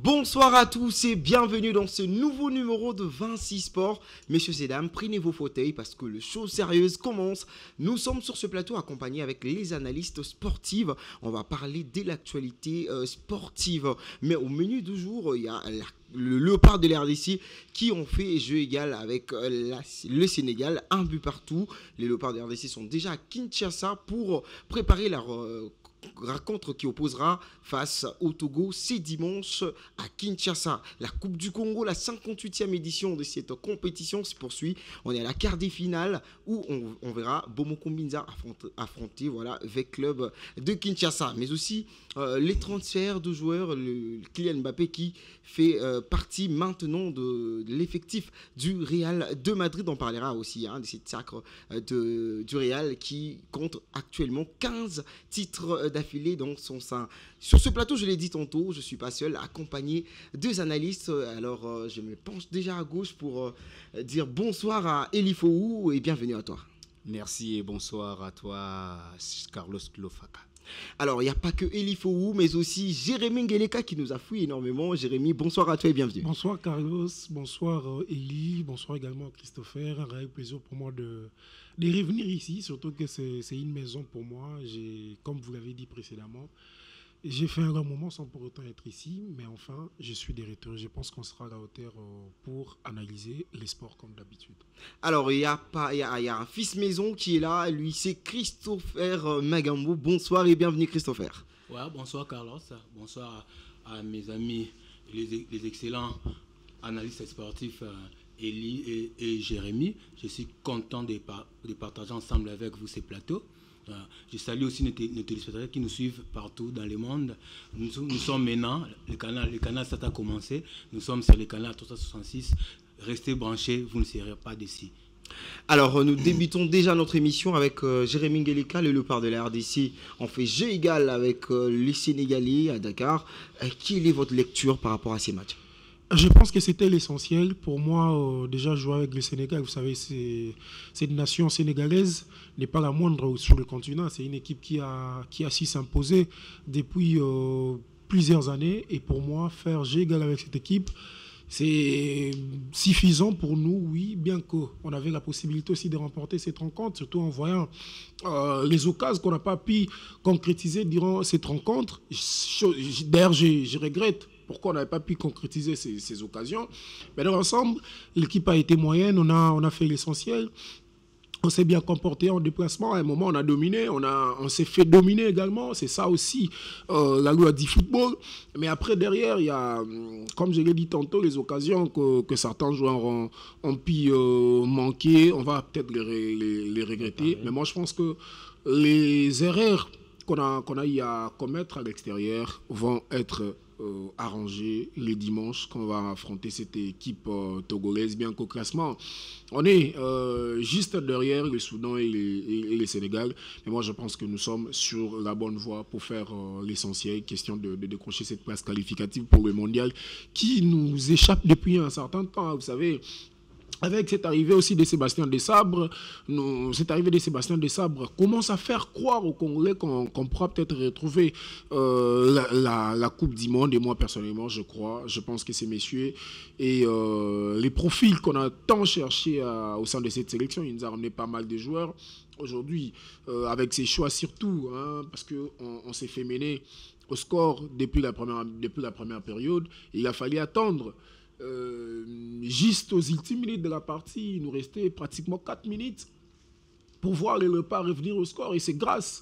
Bonsoir à tous et bienvenue dans ce nouveau numéro de Vinci Sport. Messieurs et dames, prenez vos fauteuils parce que le show sérieuse commence. Nous sommes sur ce plateau accompagnés avec les analystes sportives. On va parler de l'actualité sportive. Mais au menu du jour, il y a le Léopard de l'RDC qui ont fait jeu égal avec le Sénégal, un but partout. Les Léopards de l'RDC sont déjà à Kinshasa pour préparer leur rencontre qui opposera face au Togo ce dimanche à Kinshasa. La Coupe du Congo, la 58e édition de cette compétition se poursuit. On est à la quart des finales où on verra Bomoko Mbinza affronter avec club de Kinshasa. Mais aussi les transferts de joueurs, le Kylian Mbappé qui fait partie maintenant de l'effectif du Real de Madrid. On parlera aussi de cette sacre du Real qui compte actuellement 15 titres d'affilée dans son sein. Sur ce plateau, je l'ai dit tantôt, je ne suis pas seul, accompagné deux analystes. Alors, je me penche déjà à gauche pour dire bonsoir à Elifou et bienvenue à toi. Merci et bonsoir à toi, Carlos Lofaka. Alors, il n'y a pas que Elifou, mais aussi Jérémy Ngeleka qui nous a fouillé énormément. Jérémy, bonsoir à toi et bienvenue. Bonsoir Carlos, bonsoir Eli, bonsoir également Christopher. Un réel plaisir pour moi de revenir ici, surtout que c'est une maison pour moi. Comme vous l'avez dit précédemment, j'ai fait un grand moment sans pour autant être ici, mais enfin, je suis de retour. Je pense qu'on sera à la hauteur pour analyser les sports comme d'habitude. Alors, il y a un fils maison qui est là, lui c'est Christopher Magambo. Bonsoir et bienvenue Christopher. Ouais, bonsoir Carlos, bonsoir à mes amis, les excellents analystes sportifs Eli et Jérémy. Je suis content de partager ensemble avec vous ces plateaux. Je salue aussi nos téléspectateurs qui nous suivent partout dans le monde. Nous sommes maintenant, le canal ça a commencé, nous sommes sur le canal 366. Restez branchés, vous ne serez pas déçus. Alors, nous débutons déjà notre émission avec Jérémy Ngeleka, le Léopard de la RDC. On fait jeu égal avec les Sénégalais à Dakar. Quelle est votre lecture par rapport à ces matchs ? Je pense que c'était l'essentiel. Pour moi, déjà jouer avec le Sénégal, vous savez, cette nation sénégalaise n'est pas la moindre sur le continent. C'est une équipe qui a su s'imposer depuis plusieurs années. Et pour moi, faire jeu égal avec cette équipe, c'est suffisant pour nous, oui, bien qu'on avait la possibilité aussi de remporter cette rencontre, surtout en voyant les occasions qu'on n'a pas pu concrétiser durant cette rencontre. D'ailleurs, je regrette pourquoi on n'avait pas pu concrétiser ces occasions. Mais dans l'ensemble, l'équipe a été moyenne, on a fait l'essentiel. On s'est bien comporté en déplacement. À un moment, on a dominé, on s'est fait dominer également. C'est ça aussi la loi du football. Mais après, derrière, il y a, comme je l'ai dit tantôt, les occasions que certains joueurs ont pu manquer. On va peut-être les regretter. Mais moi, je pense que les erreurs qu'on a eu à commettre à l'extérieur vont être arrangé les dimanches quand on va affronter cette équipe togolaise, bien qu'au classement on est juste derrière le Soudan et le Sénégal. Mais moi je pense que nous sommes sur la bonne voie pour faire l'essentiel, question de décrocher cette place qualificative pour le mondial qui nous échappe depuis un certain temps. Vous savez, avec cette arrivée aussi de Sébastien Desabre, commence à faire croire aux Congolais qu'on pourra peut-être retrouver la Coupe du Monde. Et moi, personnellement, je pense que ces messieurs et les profils qu'on a tant cherché au sein de cette sélection, ils nous ont ramené pas mal de joueurs. Aujourd'hui, avec ces choix surtout, parce qu'on s'est fait mener au score depuis la première période, il a fallu attendre juste aux ultimes minutes de la partie. Il nous restait pratiquement 4 minutes pour voir les Léopards revenir au score. Et c'est grâce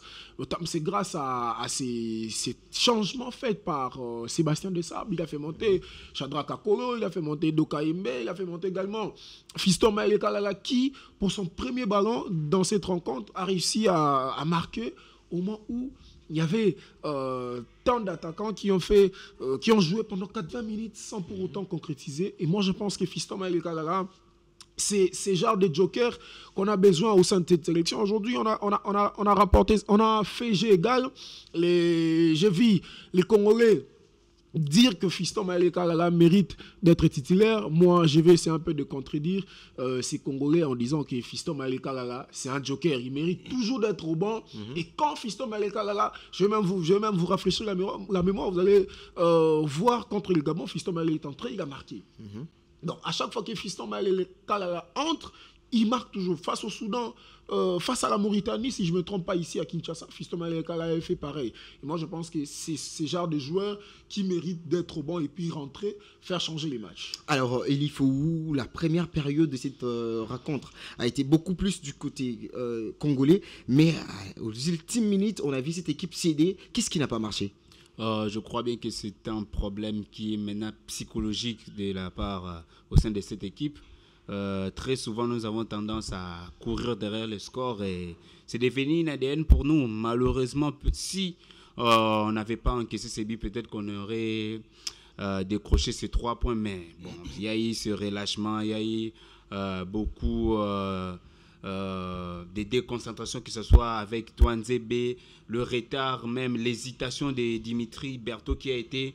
à ces changements faits par Sébastien Desabre. Il a fait monter Shadrack Akolo, il a fait monter Doka Yembe, il a fait monter également Fiston Maël Kalala qui, pour son premier ballon dans cette rencontre, a réussi à marquer au moment où il y avait tant d'attaquants qui ont joué pendant 80 minutes sans pour autant concrétiser. Et moi, je pense que Fiston Maël Kalala, c'est ce genre de joker qu'on a besoin au sein de cette sélection. Aujourd'hui, on a fait jeu égal. J'ai vu les Congolais dire que Fiston Mayele Kalala mérite d'être titulaire, moi je vais essayer un peu de contredire ces Congolais en disant que Fiston Mayele Kalala c'est un joker, il mérite toujours d'être au banc. Et quand Fiston Mayele Kalala, je vais même vous rafraîchir la mémoire, vous allez voir contre le Gabon, Fiston Mayele est entré, il a marqué. Donc à chaque fois que Fiston Mayele Kalala entre, il marque toujours. Face au Soudan, face à la Mauritanie, si je ne me trompe pas, ici à Kinshasa, Fiston Mayele Kalala fait pareil. Et moi, je pense que c'est ce genre de joueurs qui méritent d'être au banc et puis rentrer, faire changer les matchs. Alors, il faut où la première période de cette rencontre a été beaucoup plus du côté congolais, mais aux ultimes minutes, on a vu cette équipe céder. Qu'est-ce qui n'a pas marché? Je crois bien que c'est un problème qui est maintenant psychologique de la part au sein de cette équipe. Très souvent, nous avons tendance à courir derrière le score et c'est devenu une ADN pour nous. Malheureusement, si on n'avait pas encaissé ces buts, peut-être qu'on aurait décroché ces 3 points. Mais bon, il y a eu ce relâchement, il y a eu beaucoup de déconcentration, que ce soit avec Touanzebe, le retard, même l'hésitation de Dimitri Berthaud qui a été,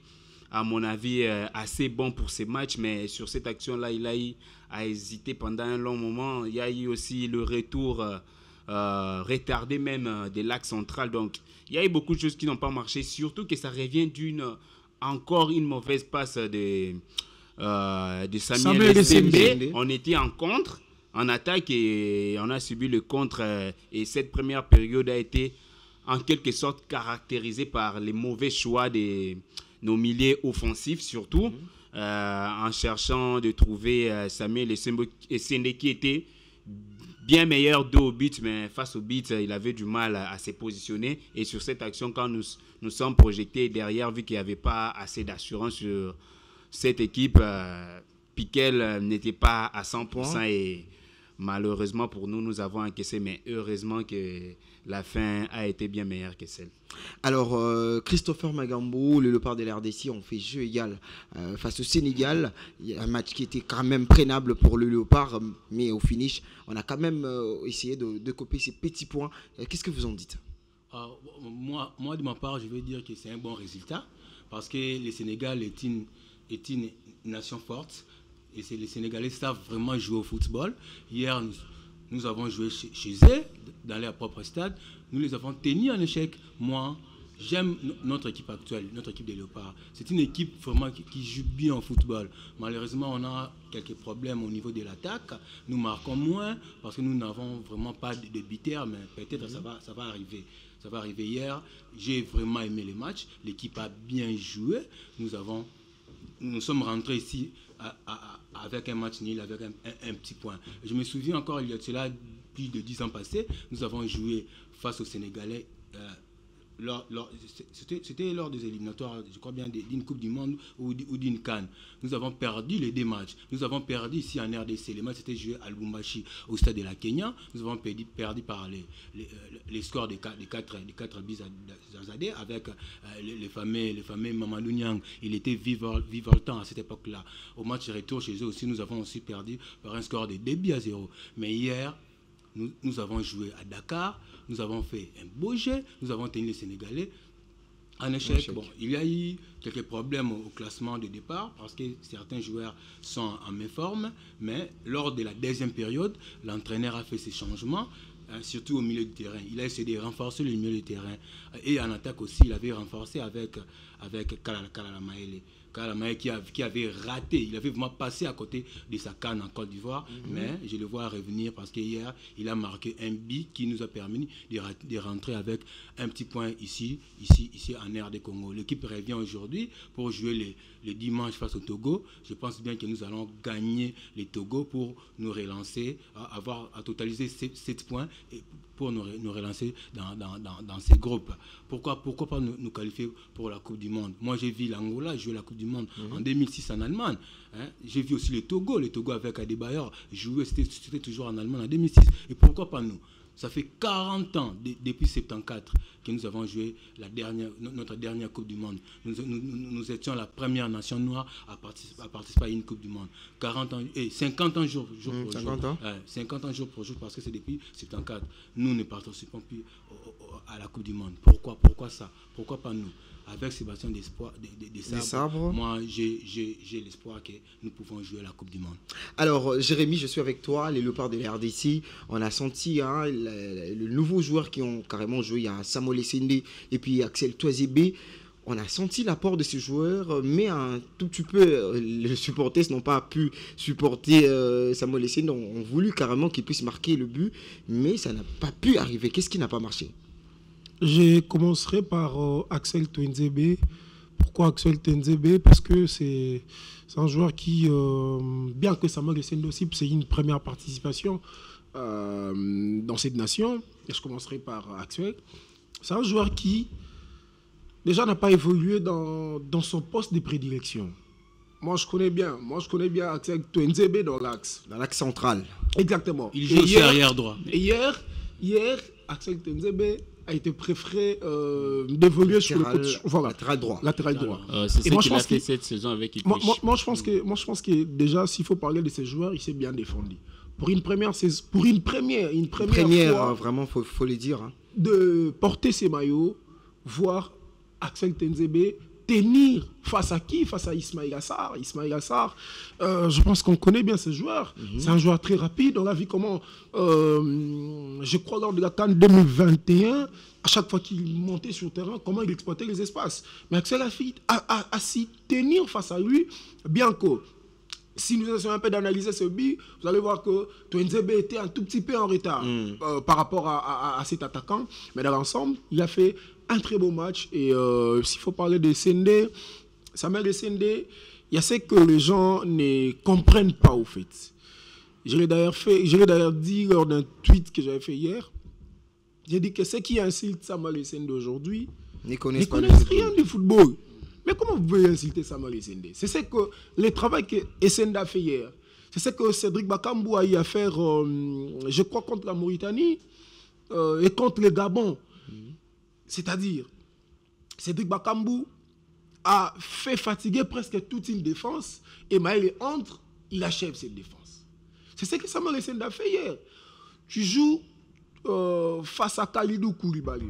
à mon avis, assez bon pour ces matchs. Mais sur cette action-là, il a eu à hésiter pendant un long moment. Il y a eu aussi le retour retardé même de l'axe central. Donc, il y a eu beaucoup de choses qui n'ont pas marché. Surtout que ça revient encore une mauvaise passe de Samuel Essembe. On était en contre, en attaque, et on a subi le contre. Et cette première période a été en quelque sorte caractérisée par les mauvais choix de nos milieux offensifs, surtout. En cherchant de trouver Samuel Essembe qui était bien meilleur dos au but, mais face au but, il avait du mal à se positionner. Et sur cette action, quand nous sommes projetés derrière, vu qu'il n'y avait pas assez d'assurance sur cette équipe, Piquel n'était pas à 100% et malheureusement pour nous, nous avons encaissé, mais heureusement que la fin a été bien meilleure que celle. Alors, Christopher Magambo, le Léopard de l'RDC, ont fait jeu égal face au Sénégal. Il y a un match qui était quand même prenable pour le Léopard, mais au finish, on a quand même essayé de copier ces petits points. Qu'est-ce que vous en dites? Moi, de ma part, je veux dire que c'est un bon résultat parce que le Sénégal est une nation forte. Et les Sénégalais savent vraiment jouer au football. Hier, nous avons joué chez eux, dans leur propre stade. Nous les avons tenus en échec. Moi, j'aime notre équipe actuelle, notre équipe des Léopards. C'est une équipe vraiment qui joue bien au football. Malheureusement, on a quelques problèmes au niveau de l'attaque. Nous marquons moins parce que nous n'avons vraiment pas de buteurs, mais peut-être ça va arriver. Ça va arriver hier. J'ai vraiment aimé les matchs. L'équipe a bien joué. Nous sommes rentrés ici avec un match nul, avec un petit point. Je me souviens encore, il y a cela plus de 10 ans passés, nous avons joué face aux Sénégalais. C'était lors des éliminatoires, je crois bien, d'une Coupe du Monde ou d'une CAN. Nous avons perdu les 2 matchs. Nous avons perdu ici en RDC. Les matchs étaient joués à Lubumbashi, au stade de la Kenya. Nous avons perdu par les scores des 4 buts à Zazadé avec les fameux Mamadou Niang. Il était vivoltant à cette époque-là. Au match retour chez eux aussi, nous avons aussi perdu par un score de 2 buts à 0. Mais hier, nous avons joué à Dakar, nous avons fait un beau jeu, nous avons tenu les Sénégalais en échec. Bon, il y a eu quelques problèmes au classement de départ parce que certains joueurs sont en méforme, mais lors de la deuxième période, l'entraîneur a fait ses changements, surtout au milieu du terrain. Il a essayé de renforcer le milieu du terrain. Et en attaque aussi, il avait renforcé avec Kalala Mayele. Kalamae qui avait raté, il avait vraiment passé à côté de sa canne en Côte d'Ivoire, mais je le vois revenir parce qu'hier, il a marqué un but qui nous a permis de rentrer avec un petit point ici en RD Congo. L'équipe revient aujourd'hui pour jouer le dimanche face au Togo. Je pense bien que nous allons gagner les Togo pour nous relancer, à totaliser 7 points et pour nous relancer dans ces groupes. Pourquoi pas nous qualifier pour la Coupe du Monde? Moi, j'ai vu l'Angola jouer la Coupe du Monde en 2006 en Allemagne. J'ai vu aussi le Togo avec Adebayor jouer, c'était toujours en Allemagne en 2006. Et pourquoi pas nous? Ça fait 40 ans, depuis 1974, que nous avons joué notre dernière Coupe du Monde. Nous étions la première nation noire à participer à une Coupe du Monde. 40 ans, et 50 ans jour pour jour. 50 ans jour pour jour, parce que c'est depuis 1974. Nous ne participons plus à la Coupe du Monde. Pourquoi ça? Pourquoi pas nous? avec Sébastien des Des Sabres. Moi, j'ai l'espoir que nous pouvons jouer la Coupe du Monde. Alors, Jérémy, je suis avec toi, les Léopards de la RDC. On a senti le nouveau joueur qui ont carrément joué. Il y a Samuel Essende et puis Axel Touazébé. On a senti l'apport de ces joueurs, mais un tout petit peu, les supporters n'ont pas pu supporter Samuel Essende. On voulu carrément qu'il puisse marquer le but, mais ça n'a pas pu arriver. Qu'est-ce qui n'a pas marché? Je commencerai par Axel Touazébé. Pourquoi Axel Touazébé? Parce que c'est un joueur qui, bien que Samuel Essende aussi, c'est une première participation dans cette nation. Et je commencerai par Axel. C'est un joueur qui, déjà, n'a pas évolué dans son poste de prédilection. Moi, je connais bien Axel Touazébé dans l'axe. Dans l'axe central. Exactement. Il joue aussi arrière droit. Et hier, Axel Touazébé a été préféré d'évoluer sur le côté, voilà, latéral droit. C'est ce qu'il a fait cette saison avec Ipswich. Moi, je pense que déjà, s'il faut parler de ces joueurs, il s'est bien défendu. Pour une première fois, vraiment, faut le dire. Hein. De porter ses maillots, voir Axel Touazébé tenir face à qui? Face à Ismaïla Sarr. Je pense qu'on connaît bien ce joueur. C'est un joueur très rapide. On l'a vu comment, je crois, lors de la CAN 2021, à chaque fois qu'il montait sur le terrain, comment il exploitait les espaces. Mais Axel a s'y tenir face à lui, bien que, si nous essayons un peu d'analyser ce but, vous allez voir que Touazébé était un tout petit peu en retard par rapport à cet attaquant. Mais dans l'ensemble, il a fait un très beau match. Et s'il faut parler de Samuel Essende, il y a ce que les gens ne comprennent pas au fait. Je l'ai d'ailleurs dit lors d'un tweet que j'avais fait hier. J'ai dit que ceux qui insultent Samuel Essende aujourd'hui ne connaissent rien du football. Mais comment vous pouvez insulter Samuel Essende? C'est ce que le travail que Essende a fait hier. C'est ce que Cédric Bakambu a eu à faire, je crois, contre la Mauritanie et contre le Gabon. C'est-à-dire, Cédric Bakambu a fait fatiguer presque toute une défense et Maël entre, il achève cette défense. C'est ce que Samuel Essende a fait hier. Tu joues face à Kalidou Koulibaly.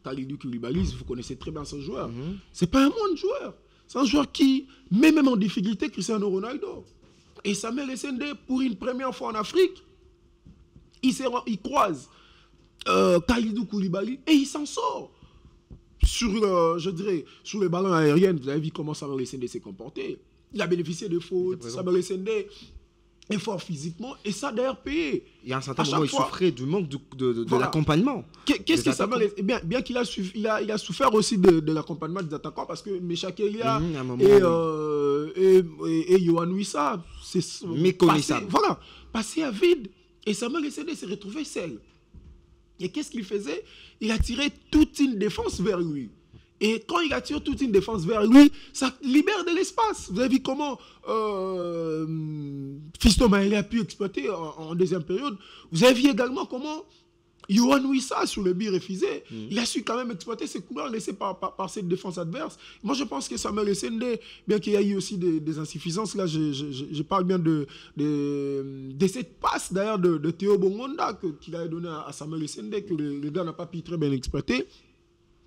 Kalidou Koulibaly, vous connaissez très bien ce joueur. C'est pas un bon joueur. C'est un joueur qui met même en difficulté Cristiano Ronaldo. Et Samuel Essende, pour une première fois en Afrique, il croise Kalidou Koulibaly et il s'en sort. Je dirais, sur les ballons aériens, vous avez vu comment Samuel Essende s'est comporté. Il a bénéficié de fautes. Samuel Essende est fort physiquement et ça a d'ailleurs payé. Il y a un certain moment, il souffrait du manque de l'accompagnement. Qu'est-ce que Samuel Essende, bien qu'il a souffert aussi de l'accompagnement des attaquants parce que Meshak Elia et Yohan Wissa, c'est méconnaissable. Voilà, passé à vide et Samuel Essende s'est retrouvé seul. Et qu'est-ce qu'il faisait? Il a tiré toute une défense vers lui. Et quand il attire toute une défense vers lui, ça libère de l'espace. Vous avez vu comment Fiston Maëlé a pu exploiter en deuxième période. Vous avez vu également comment Yohan Wissa, sur le but refusé, il a su quand même exploiter ses couleurs laissées par cette défense adverse. Moi, je pense que Samuel Essende, bien qu'il y ait eu aussi des insuffisances, là, je parle bien de cette passe d'ailleurs de Théo Bongonda qu'il a donné à Samuel Essende, que le gars n'a pas pu très bien exploiter.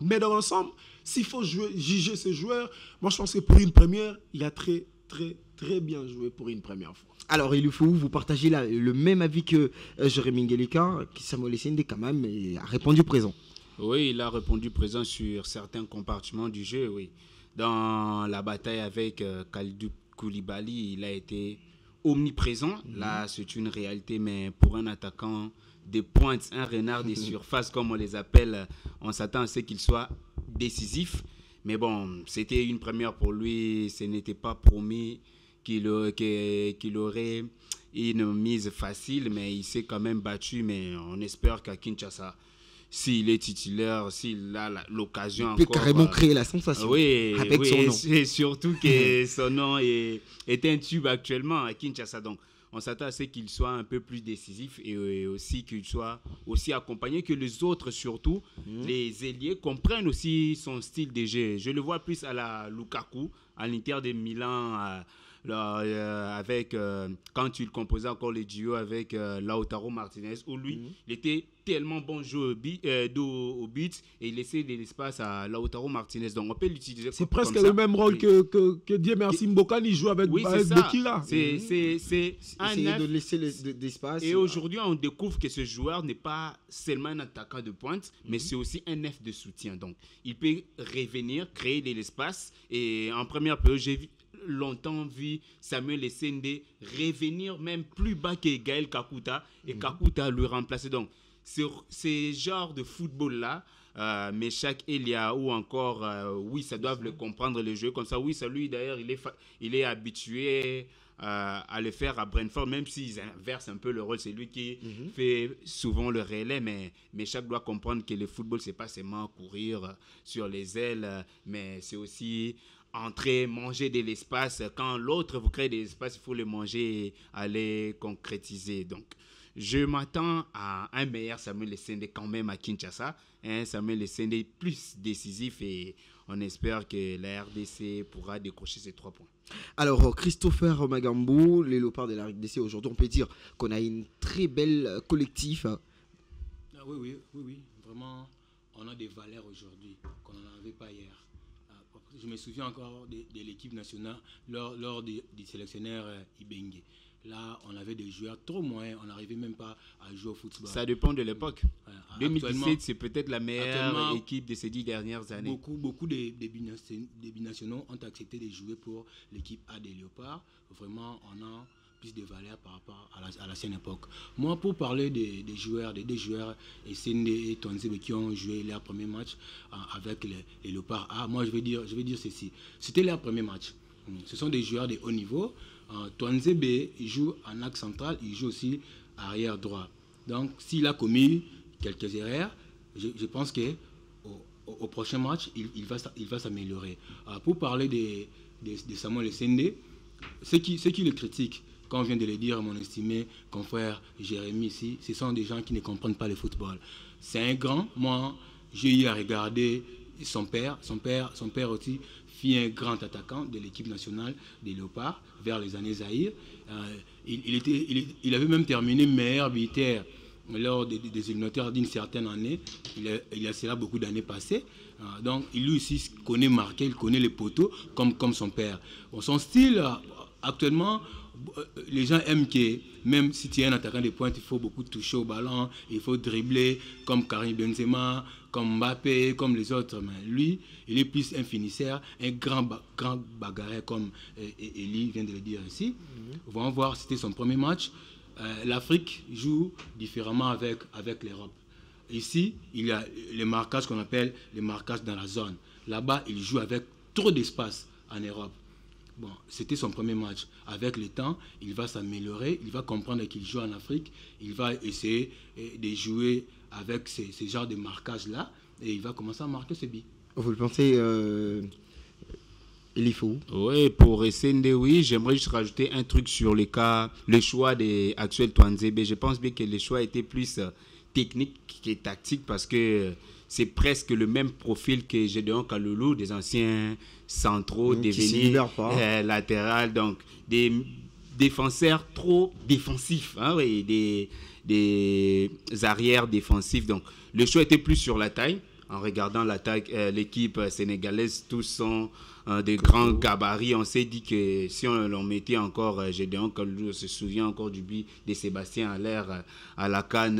Mais dans l'ensemble, s'il faut juger ces joueurs, moi, je pense que pour une première, il a très, très, très bien joué pour une première fois. Alors, il faut vous partagez le même avis que Jérémy Ngeleka, qui Samuel Essende quand même a répondu présent. Oui, il a répondu présent sur certains compartiments du jeu, oui. Dans la bataille avec Kalidou Koulibaly, il a été omniprésent. Là, c'est une réalité, mais pour un attaquant des pointes, un renard des surfaces, comme on les appelle, on s'attend à ce qu'il soit décisif. Mais bon, c'était une première pour lui, ce n'était pas promis qu'il aurait une mise facile, mais il s'est quand même battu. Mais on espère qu'à Kinshasa, s'il est titulaire, s'il a l'occasion encore... Il peut carrément créer la sensation avec son nom. Et surtout que son nom est un tube actuellement à Kinshasa. Donc, on s'attend à ce qu'il soit un peu plus décisif et aussi qu'il soit aussi accompagné, que les autres, surtout, les ailiers, comprennent aussi son style de jeu. Je le vois plus à la Lukaku, à l'Inter de Milan, quand il composait encore les duos avec Lautaro Martinez, où lui, il était tellement bon joueur au but et il laissait de l'espace à Lautaro Martinez. Donc, on peut l'utiliser. C'est presque le même rôle que Diemerson Mbokani joue avec Bokila. C'est un neuf. De laisser l'espace. Et aujourd'hui, on découvre que ce joueur n'est pas seulement un attaquant de pointe, mais c'est aussi un neuf de soutien. Donc, il peut revenir, créer de l'espace. Et en première période, j'ai longtemps vu Samuel Essende revenir même plus bas que Gaël Kakuta et Kakuta lui remplacer. Donc, ces genres de football-là, Meshak Elia ou encore ça doivent le comprendre, le jeu comme ça. Ça lui d'ailleurs, il est habitué à le faire à Brentford, même s'ils inversent un peu le rôle. C'est lui qui fait souvent le relais, mais Meshak doit comprendre que le football, c'est pas seulement courir sur les ailes, mais c'est aussi entrer, manger de l'espace. Quand l'autre vous crée de l'espace, il faut le manger et aller concrétiser. Donc, je m'attends à un meilleur Samuel Essende quand même à Kinshasa. Samuel Essende plus décisif et on espère que la RDC pourra décrocher ces 3 points. Alors, Christopher Magambou, les Léopards de la RDC, aujourd'hui, on peut dire qu'on a une très belle collectif. Oui. Vraiment, on a des valeurs aujourd'hui qu'on n'en avait pas hier. Je me souviens encore de l'équipe nationale lors du sélectionneur Ibengue. Là, on avait des joueurs trop moyens, on n'arrivait même pas à jouer au football. Ça dépend de l'époque. 2017, c'est peut-être la meilleure équipe de ces 10 dernières années. Beaucoup des binationaux ont accepté de jouer pour l'équipe A des Léopards. Vraiment, on a plus de valeur par rapport à l'ancienne époque. Moi, pour parler des joueurs, des deux joueurs, Essende et Twanzebe qui ont joué leur premier match avec les Léopards A, moi, je vais dire ceci. C'était leur premier match. Ce sont des joueurs de haut niveau. Twanzebe, il joue en axe central, il joue aussi arrière droit. Donc, s'il a commis quelques erreurs, je pense qu'au prochain match, il va s'améliorer. Pour parler de Samuel Essende, ceux qui le critiquent, comme vient de le dire mon estimé confrère Jérémy ici, ce sont des gens qui ne comprennent pas le football. C'est un grand. Moi, j'ai eu à regarder son père aussi fut un grand attaquant de l'équipe nationale des Léopards vers les années Zaïre. Il avait même terminé meilleur militaire lors des éliminatoires d'une certaine année. Il a cela beaucoup d'années passées. Donc, lui aussi connaît marqué, il connaît les poteaux comme son père. Bon, son style, actuellement, les gens aiment que même si tu es un attaquant de pointe, il faut beaucoup toucher au ballon, il faut dribbler comme Karim Benzema, comme Mbappé, comme les autres. Mais lui, il est plus un finisseur, un grand bagarreur comme Eli vient de le dire ici. On va voir, c'était son premier match. L'Afrique joue différemment avec l'Europe. Ici, il y a les marquages qu'on appelle les marquages dans la zone. Là-bas, il joue avec trop d'espace en Europe. Bon, c'était son premier match. Avec le temps, il va s'améliorer, il va comprendre qu'il joue en Afrique, il va essayer de jouer avec ces genres de marquages-là et il va commencer à marquer ses buts. Vous le pensez, il faut? Oui, pour Essende, oui. J'aimerais juste rajouter un truc sur le choix des actuels Twanzebe. Je pense bien que le choix était plus technique que tactique parce que c'est presque le même profil que Gédéon Kaloulou, des anciens centraux devenus latéral, donc des défenseurs trop défensifs, des arrières défensifs. Donc le choix était plus sur la taille. En regardant l'attaque, l'équipe sénégalaise, tous sont des grands gabarits. On s'est dit que si on mettait encore Gédéon Kaloulou, on se souvient encore du but de Sébastien Haller à la CAN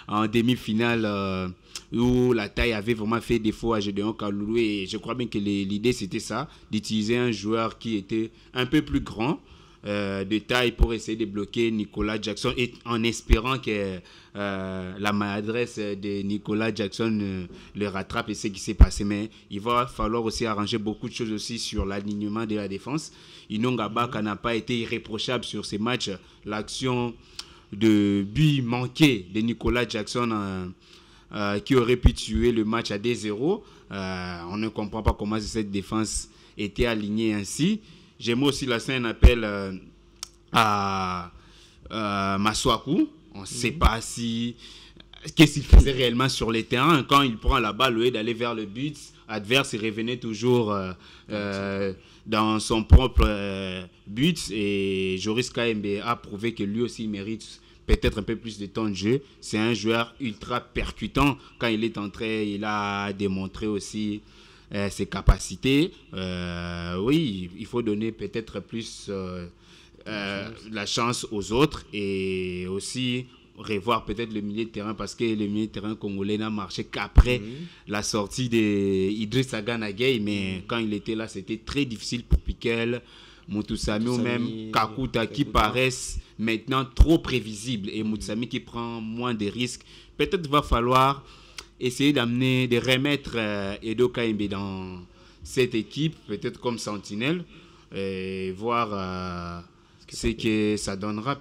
en demi-finale où la taille avait vraiment fait défaut à Gédéon Kaloulou. Et je crois bien que l'idée c'était ça, d'utiliser un joueur qui était un peu plus grand de taille pour essayer de bloquer Nicolas Jackson et en espérant que la maladresse de Nicolas Jackson le rattrape et c'est ce qui s'est passé. Mais il va falloir aussi arranger beaucoup de choses aussi sur l'alignement de la défense. Inonga Baka n'a pas été irréprochable sur ces matchs. L'action de but manqué de Nicolas Jackson qui aurait pu tuer le match à 2-0. On ne comprend pas comment cette défense était alignée ainsi. J'aimerais aussi lancer un appel à Masuaku. On ne sait pas qu'est-ce qu'il faisait réellement sur les terrains. Quand il prend la balle, au lieu d'aller vers le but, adverse, il revenait toujours dans son propre but. Et Joris Kaembe a prouvé que lui aussi mérite peut-être un peu plus de temps de jeu. C'est un joueur ultra percutant. Quand il est entré, il a démontré aussi ses capacités. Oui, il faut donner peut-être plus la chance aux autres et aussi revoir peut-être le milieu de terrain parce que le milieu de terrain congolais n'a marché qu'après la sortie d'Idrissa Gana Gueye, mais quand il était là, c'était très difficile pour Piquel, Moutoussamy ou même Kakuta qui paraissent maintenant trop prévisibles et Moutoussamy qui prend moins de risques. Peut-être va falloir essayer de remettre Edo Kaembe dans cette équipe, peut-être comme sentinelle, et voir ce que ça donnera.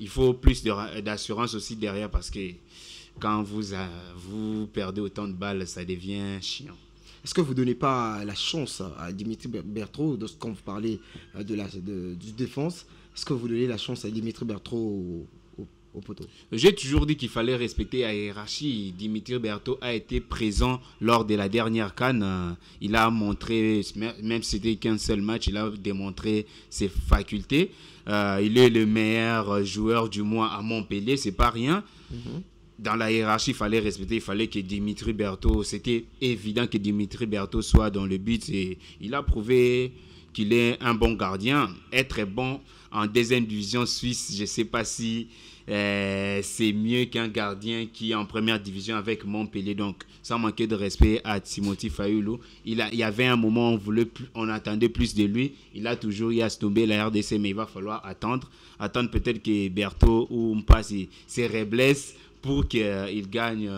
Il faut plus d'assurance aussi derrière parce que quand vous perdez autant de balles, ça devient chiant. Est-ce que vous ne donnez pas la chance à Dimitri Berthaud, quand vous parlez du défense, est-ce que vous donnez la chance à Dimitri Berthaud au poteau? J'ai toujours dit qu'il fallait respecter la hiérarchie. Dimitri Berthaud a été présent lors de la dernière CAN. Il a montré, même si c'était qu'un seul match, il a démontré ses facultés. Il est le meilleur joueur du mois à Montpellier, c'est pas rien. Dans la hiérarchie, il fallait respecter, il fallait que Dimitri Berthaud, c'était évident que Dimitri Berthaud soit dans le but et il a prouvé qu'il est un bon gardien. Être bon en deuxième division suisse, je ne sais pas si c'est mieux qu'un gardien qui est en première division avec Montpellier. Donc, sans manquer de respect à Timothy Fayulu, il y avait un moment où on attendait plus de lui. Il a toujours eu à se tomber la RDC, mais il va falloir attendre peut-être que Berthaud ou Mpa se reblesse pour qu'il gagne,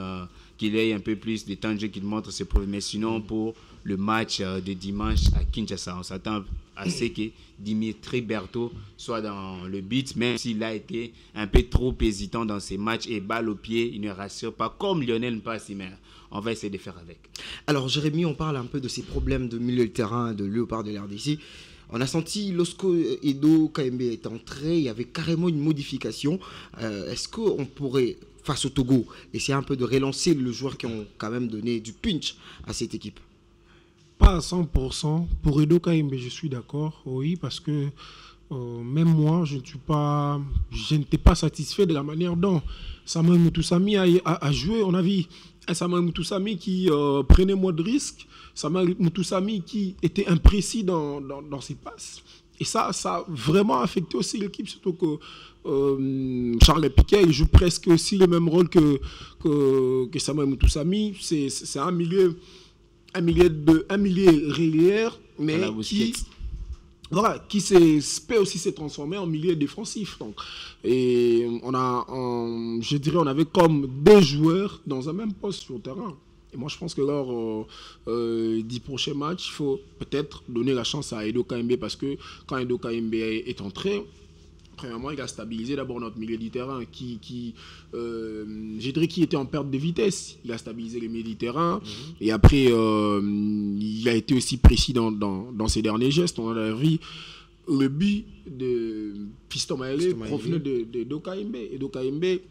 qu'il ait un peu plus de temps de jeu, qu'il montre ses preuves. Mais sinon, pour le match de dimanche à Kinshasa, on s'attend à ce que Dimitri Berthaud soit dans le but, même s'il a été un peu trop hésitant dans ses matchs et balle au pied, il ne rassure pas comme Lionel Mpassi, mais on va essayer de faire avec. Alors Jérémy, on parle un peu de ces problèmes de milieu de terrain de Léopard de l'RDC. On a senti lorsque Edo Kaembe est entré, il y avait carrément une modification. Est-ce qu'on pourrait, face au Togo, essayer un peu de relancer le joueur qui ont quand même donné du punch à cette équipe? Pas à 100%. Pour Edo Kaembe, je suis d'accord, oui, parce que même moi, je n'étais pas satisfait de la manière dont Samuel Moutoussamy a joué. On a vu un Samuel Moutoussamy qui prenait moins de risques, Samuel Moutoussamy qui était imprécis dans ses passes. Et ça a vraiment affecté aussi l'équipe, surtout que Charles Piquet il joue presque aussi le même rôle que Samuel Moutoussamy. C'est un milieu relayeur, mais qui peut aussi se transformer en milieu défensif. Donc, et on avait comme deux joueurs dans un même poste sur le terrain. Et moi, je pense que lors des prochains matchs, il faut peut-être donner la chance à Edo Kaembe parce que quand Edo Kaembe est entré, premièrement, il a stabilisé d'abord notre milieu du terrain je dirais qu'il était en perte de vitesse. Il a stabilisé le milieu du terrain et après, il a été aussi précis dans ses derniers gestes. On a vu le but de Fiston Maele provenait d'Edo Kaembe. Edo Kaembe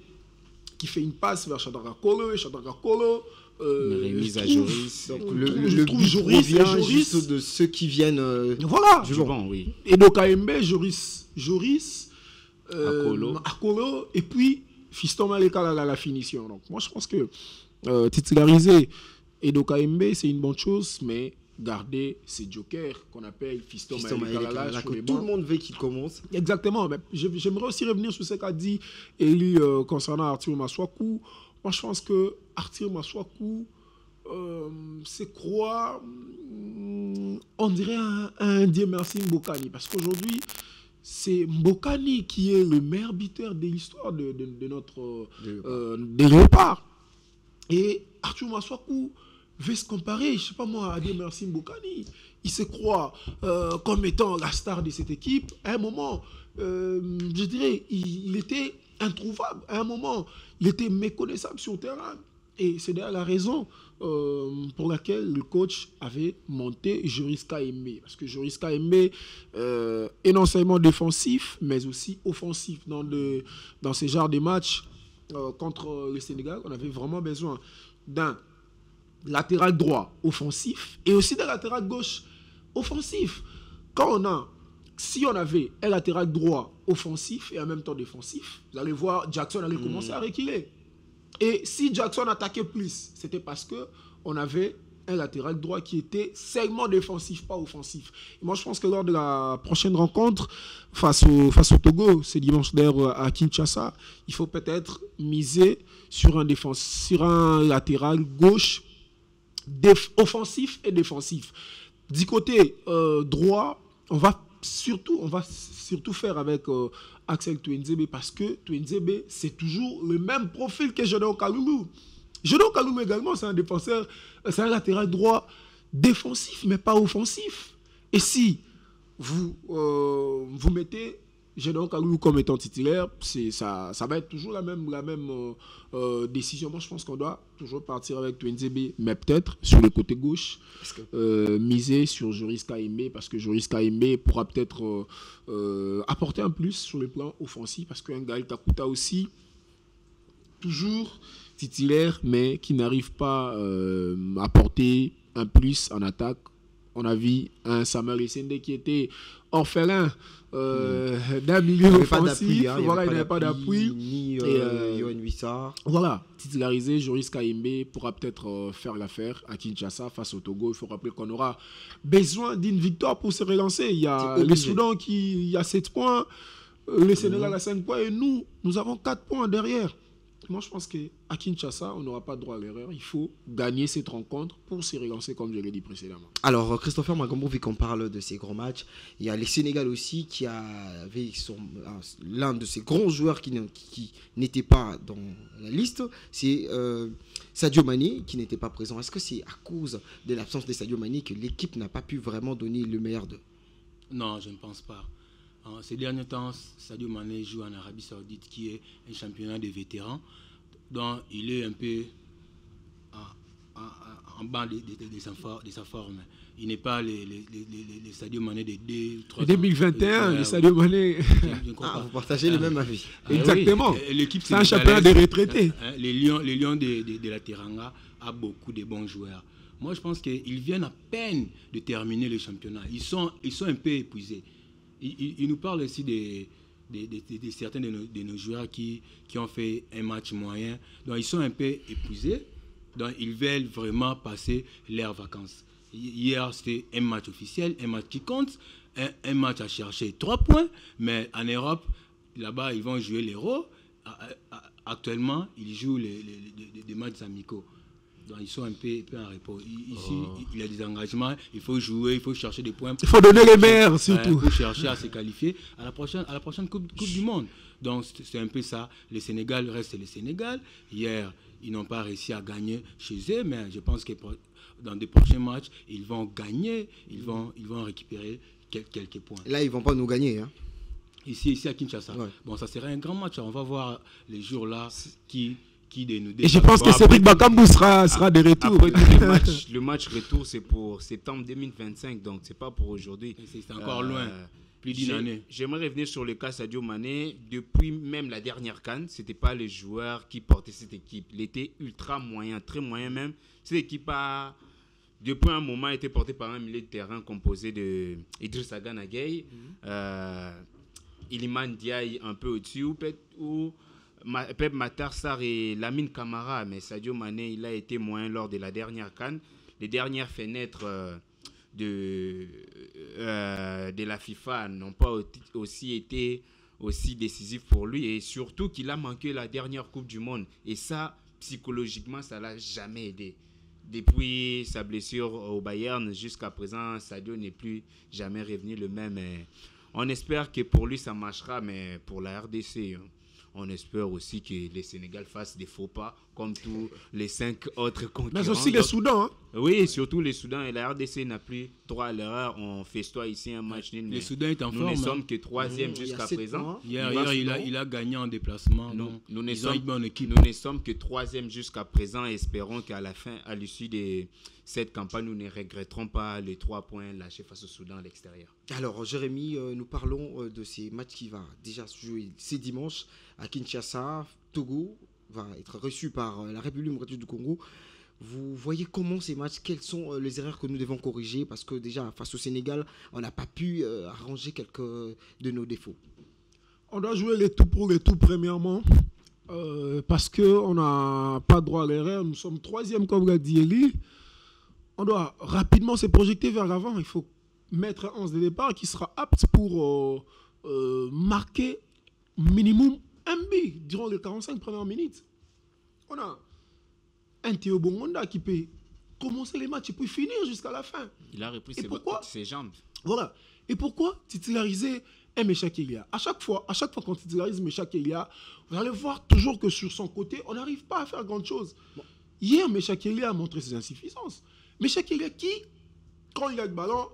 qui fait une passe vers Shadraka Kolo et Shadraka Kolo remise à Joris. Donc le but Joris juste de ceux qui viennent du banc, oui. Edo Kaembe, Joris Akolo, et puis Fiston Maleka la finition. Donc moi je pense que titulariser Edo Kaembe c'est une bonne chose, mais garder ces jokers qu'on appelle Fiston Maleka que tout le monde veut qu'il commence. Exactement. Mais j'aimerais aussi revenir sur ce qu'a dit Eli concernant Arthur Maswaku. Moi je pense que Arthur Maswaku c'est quoi, on dirait un Dieu merci Mbokani, parce qu'aujourd'hui c'est Mbokani qui est le meilleur buteur de l'histoire de notre des Léopards. Et Arthur Maswaku veut se comparer, je sais pas moi, à Dieu merci Mbokani. Il se croit comme étant la star de cette équipe. À un moment, je dirais, il était introuvable. À un moment, il était méconnaissable sur le terrain. Et c'est d'ailleurs la raison pour laquelle le coach avait monté Joris Kaembe. Parce que Joris Kaembe est non seulement défensif, mais aussi offensif. Dans ce genre de matchs contre le Sénégal, on avait vraiment besoin d'un latéral droit offensif et aussi des latéral gauche offensif. Si on avait un latéral droit offensif et en même temps défensif, vous allez voir, Jackson allait commencer à reculer. Et si Jackson attaquait plus, c'était parce qu'on avait un latéral droit qui était seulement défensif, pas offensif. Et moi, je pense que lors de la prochaine rencontre, face au Togo, c'est dimanche d'ailleurs à Kinshasa, il faut peut-être miser sur un latéral gauche offensif et défensif. Du côté droit, on va surtout faire avec Axel Tuanzebe parce que Tuanzebe, c'est toujours le même profil que Gédéon Kalulu. Gédéon Kalulu également, c'est un défenseur, c'est un latéral droit défensif, mais pas offensif. Et si vous mettez Gédéon Kalulu comme étant titulaire, ça va être toujours la même décision. Moi, je pense qu'on doit toujours partir avec Tuanzebe, mais peut-être sur le côté gauche, miser sur Joris Kaembe, parce que Joris Kaembe pourra peut-être apporter un plus sur le plan offensif, parce qu'un Gaël Kakuta aussi, toujours titulaire, mais qui n'arrive pas à apporter un plus en attaque. On a vu un Samuel Essende qui était orphelin d'un milieu offensif. Il n'avait pas d'appui. Ni Yohan Wissa. Voilà, titularisé, Joris Kaembe pourra peut-être faire l'affaire à Kinshasa face au Togo. Il faut rappeler qu'on aura besoin d'une victoire pour se relancer. Il y a le Soudan qui a 7 points, le Sénégal a 5 points et nous avons 4 points derrière. Moi, je pense qu'à Kinshasa, on n'aura pas droit à l'erreur. Il faut gagner cette rencontre pour se relancer, comme je l'ai dit précédemment. Alors, Christopher Magambo, vu qu'on parle de ces grands matchs, il y a les Sénégal aussi qui avait l'un de ces grands joueurs qui n'était pas dans la liste. C'est Sadio Mané qui n'était pas présent. Est-ce que c'est à cause de l'absence de Sadio Mané que l'équipe n'a pas pu vraiment donner le meilleur d'eux? Non, je ne pense pas. Ces derniers temps, Sadio Mané joue en Arabie Saoudite, qui est un championnat de vétérans. Donc, il est un peu en bas de sa forme. Il n'est pas les Sadio Mané de 2-3 ans. 2021, les Sadio Mané. Vous partagez le même avis. Exactement. Oui. C'est un championnat des retraités. Les Lions de la Teranga a beaucoup de bons joueurs. Moi, je pense qu'ils viennent à peine de terminer le championnat. Ils sont un peu épuisés. Il nous parle aussi de certains de nos joueurs qui ont fait un match moyen. Donc, ils sont un peu épuisés. Donc, ils veulent vraiment passer leurs vacances. Hier, c'était un match officiel, un match qui compte, un match à chercher 3 points. Mais en Europe, là-bas, ils vont jouer l'Euro. Actuellement, ils jouent des matchs amicaux. Donc, ils sont un peu en repos. Ici, il y a des engagements, il faut jouer, il faut chercher des points. Il faut donner les meilleurs, surtout. Pour chercher à se qualifier à la prochaine coupe du Monde. Donc, c'est un peu ça. Le Sénégal reste le Sénégal. Hier, ils n'ont pas réussi à gagner chez eux, mais je pense que dans des prochains matchs, ils vont gagner, ils vont récupérer quelques points. Là, ils ne vont pas nous gagner. Hein. Ici à Kinshasa. Ouais. Bon, ça serait un grand match. On va voir les jours-là qui de nous. Et je pense que Cédric Bakambu sera de retour. Après le match retour, c'est pour septembre 2025, donc c'est pas pour aujourd'hui. C'est encore loin, plus d'une année. J'aimerais revenir sur le cas Sadio Mané. Depuis même la dernière CAN, c'était pas le joueur qui portait cette équipe. Il était ultra moyen, très moyen même. Cette équipe a, depuis un moment, été portée par un milieu de terrain composé de Idrissa Gana Gueye, Iliman Ndiaye un peu au-dessus, ou Pep Matar Sarr et Lamine Camara, mais Sadio Mané, il a été moyen lors de la dernière CAN. Les dernières fenêtres de la FIFA n'ont pas aussi été aussi décisives pour lui, et surtout qu'il a manqué la dernière Coupe du Monde. Et ça, psychologiquement, ça ne l'a jamais aidé. Depuis sa blessure au Bayern jusqu'à présent, Sadio n'est plus jamais revenu le même. On espère que pour lui, ça marchera, mais pour la RDC... on espère aussi que les Sénégal fassent des faux pas, comme tous les 5 autres concurrents. Mais aussi le Soudan. Hein? Oui, surtout les Soudan. Et la RDC n'a plus droit à l'erreur. On festoie ici un match nul. Le Soudan est en forme. Nous ne sommes que 3e jusqu'à présent. Hier, il a gagné en déplacement. Nous ne sommes que 3e jusqu'à présent. Et espérons qu'à la fin, à l'issue de cette campagne, nous ne regretterons pas les 3 points lâchés face au Soudan à l'extérieur. Alors, Jérémy, nous parlons de ces matchs qui vont déjà se jouer ce dimanche à Kinshasa. Togo va être reçu par la République démocratique du Congo. Vous voyez comment ces matchs, quelles sont les erreurs que nous devons corriger? Parce que déjà, face au Sénégal, on n'a pas pu arranger quelques de nos défauts. On doit jouer les tout pour les tout premièrement. Parce qu'on n'a pas droit à l'erreur. Nous sommes 3e comme l'a dit Eli. On doit rapidement se projeter vers l'avant. Il faut mettre un 11 de départ qui sera apte pour marquer minimum un but durant les 45 premières minutes. On a un Théo Bongonda qui peut commencer les matchs et puis finir jusqu'à la fin. Il a repris ses jambes. Voilà. Et pourquoi titulariser un Mecha Kélia? À chaque fois qu'on titularise Mecha Kélia, vous allez voir toujours que sur son côté, on n'arrive pas à faire grand chose. Bon. Hier, Mecha Kélia a montré ses insuffisances. Mecha Kélia qui, quand il a le ballon,